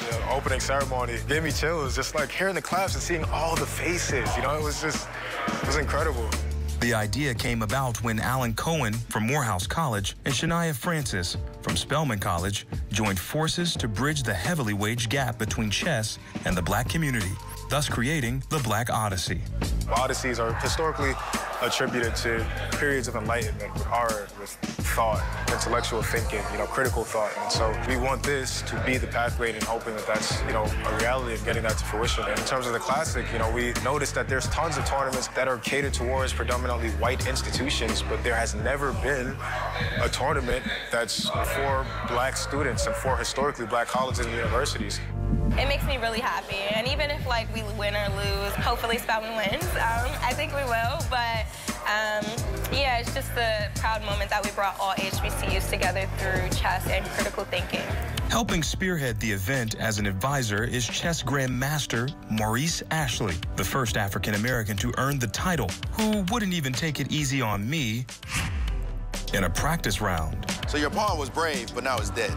[SPEAKER 17] The opening ceremony gave me chills, just like hearing the claps and seeing all the faces. You know, it was incredible.
[SPEAKER 15] The idea came about when Alan Cohen from Morehouse College and Shania Francis from Spelman College joined forces to bridge the heavily waged gap between chess and the black community, thus creating the Black Odyssey.
[SPEAKER 17] Odysseys are historically attributed to periods of enlightenment with art, with thought, intellectual thinking, critical thought. And so we want this to be the pathway and hoping that that's, a reality of getting that to fruition. And in terms of the classic, we noticed that there's tons of tournaments that are catered towards predominantly white institutions, but there has never been a tournament that's for black students and for historically black colleges and universities.
[SPEAKER 18] It makes me really happy, and even if we win or lose, hopefully Spelman wins. I think we will, but yeah, it's just a proud moment that we brought all HBCUs together through chess and critical thinking.
[SPEAKER 15] Helping spearhead the event as an advisor is chess grandmaster Maurice Ashley, the first African-American to earn the title, who wouldn't even take it easy on me in a practice round.
[SPEAKER 19] So your pawn was brave, but now it's dead.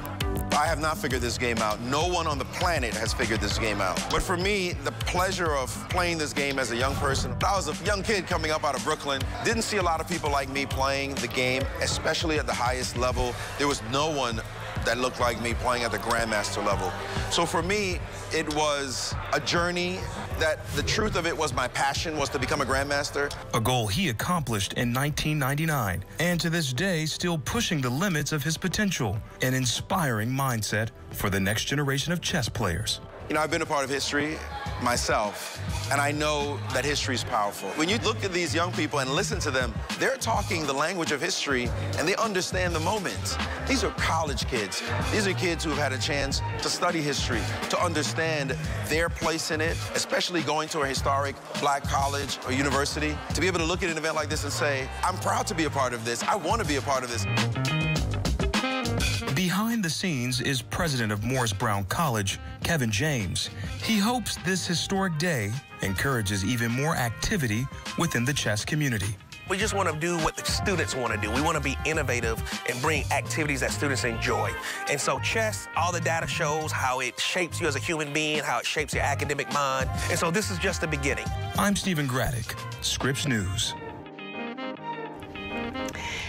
[SPEAKER 19] I have not figured this game out. No one on the planet has figured this game out. But for me, the pleasure of playing this game as a young person, I was a young kid coming up out of Brooklyn, didn't see a lot of people like me playing the game, especially at the highest level. There was no one that looked like me playing at the grandmaster level. So for me, it was a journey that the truth of it was my passion was to become a grandmaster.
[SPEAKER 15] A goal he accomplished in 1999, and to this day still pushing the limits of his potential, an inspiring mindset for the next generation of chess players.
[SPEAKER 19] I've been a part of history myself, and I know that history is powerful. When you look at these young people and listen to them, they're talking the language of history, and they understand the moment. These are college kids. These are kids who have had a chance to study history, to understand their place in it, especially going to a historic black college or university, to be able to look at an event like this and say, I'm proud to be a part of this. I want to be a part of this.
[SPEAKER 15] Behind the scenes is president of Morris Brown College, Kevin James. He hopes this historic day encourages even more activity within the chess community.
[SPEAKER 20] We just want to do what the students want to do. We want to be innovative and bring activities that students enjoy. And so chess, all the data shows how it shapes you as a human being, how it shapes your academic mind. And so this is just the beginning.
[SPEAKER 15] I'm Stephen Graddick, Scripps News.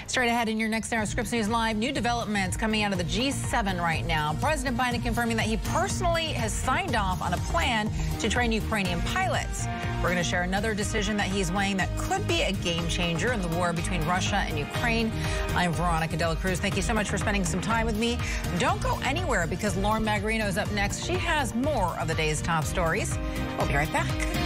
[SPEAKER 2] Straight ahead in your next hour, Scripps News Live, new developments coming out of the G7 right now. President Biden confirming that he personally has signed off on a plan to train Ukrainian pilots. We're going to share another decision that he's weighing that could be a game changer in the war between Russia and Ukraine. I'm Veronica De La Cruz. Thank you so much for spending some time with me. Don't go anywhere because Lauren Magarino is up next. She has more of the day's top stories. We'll be right back.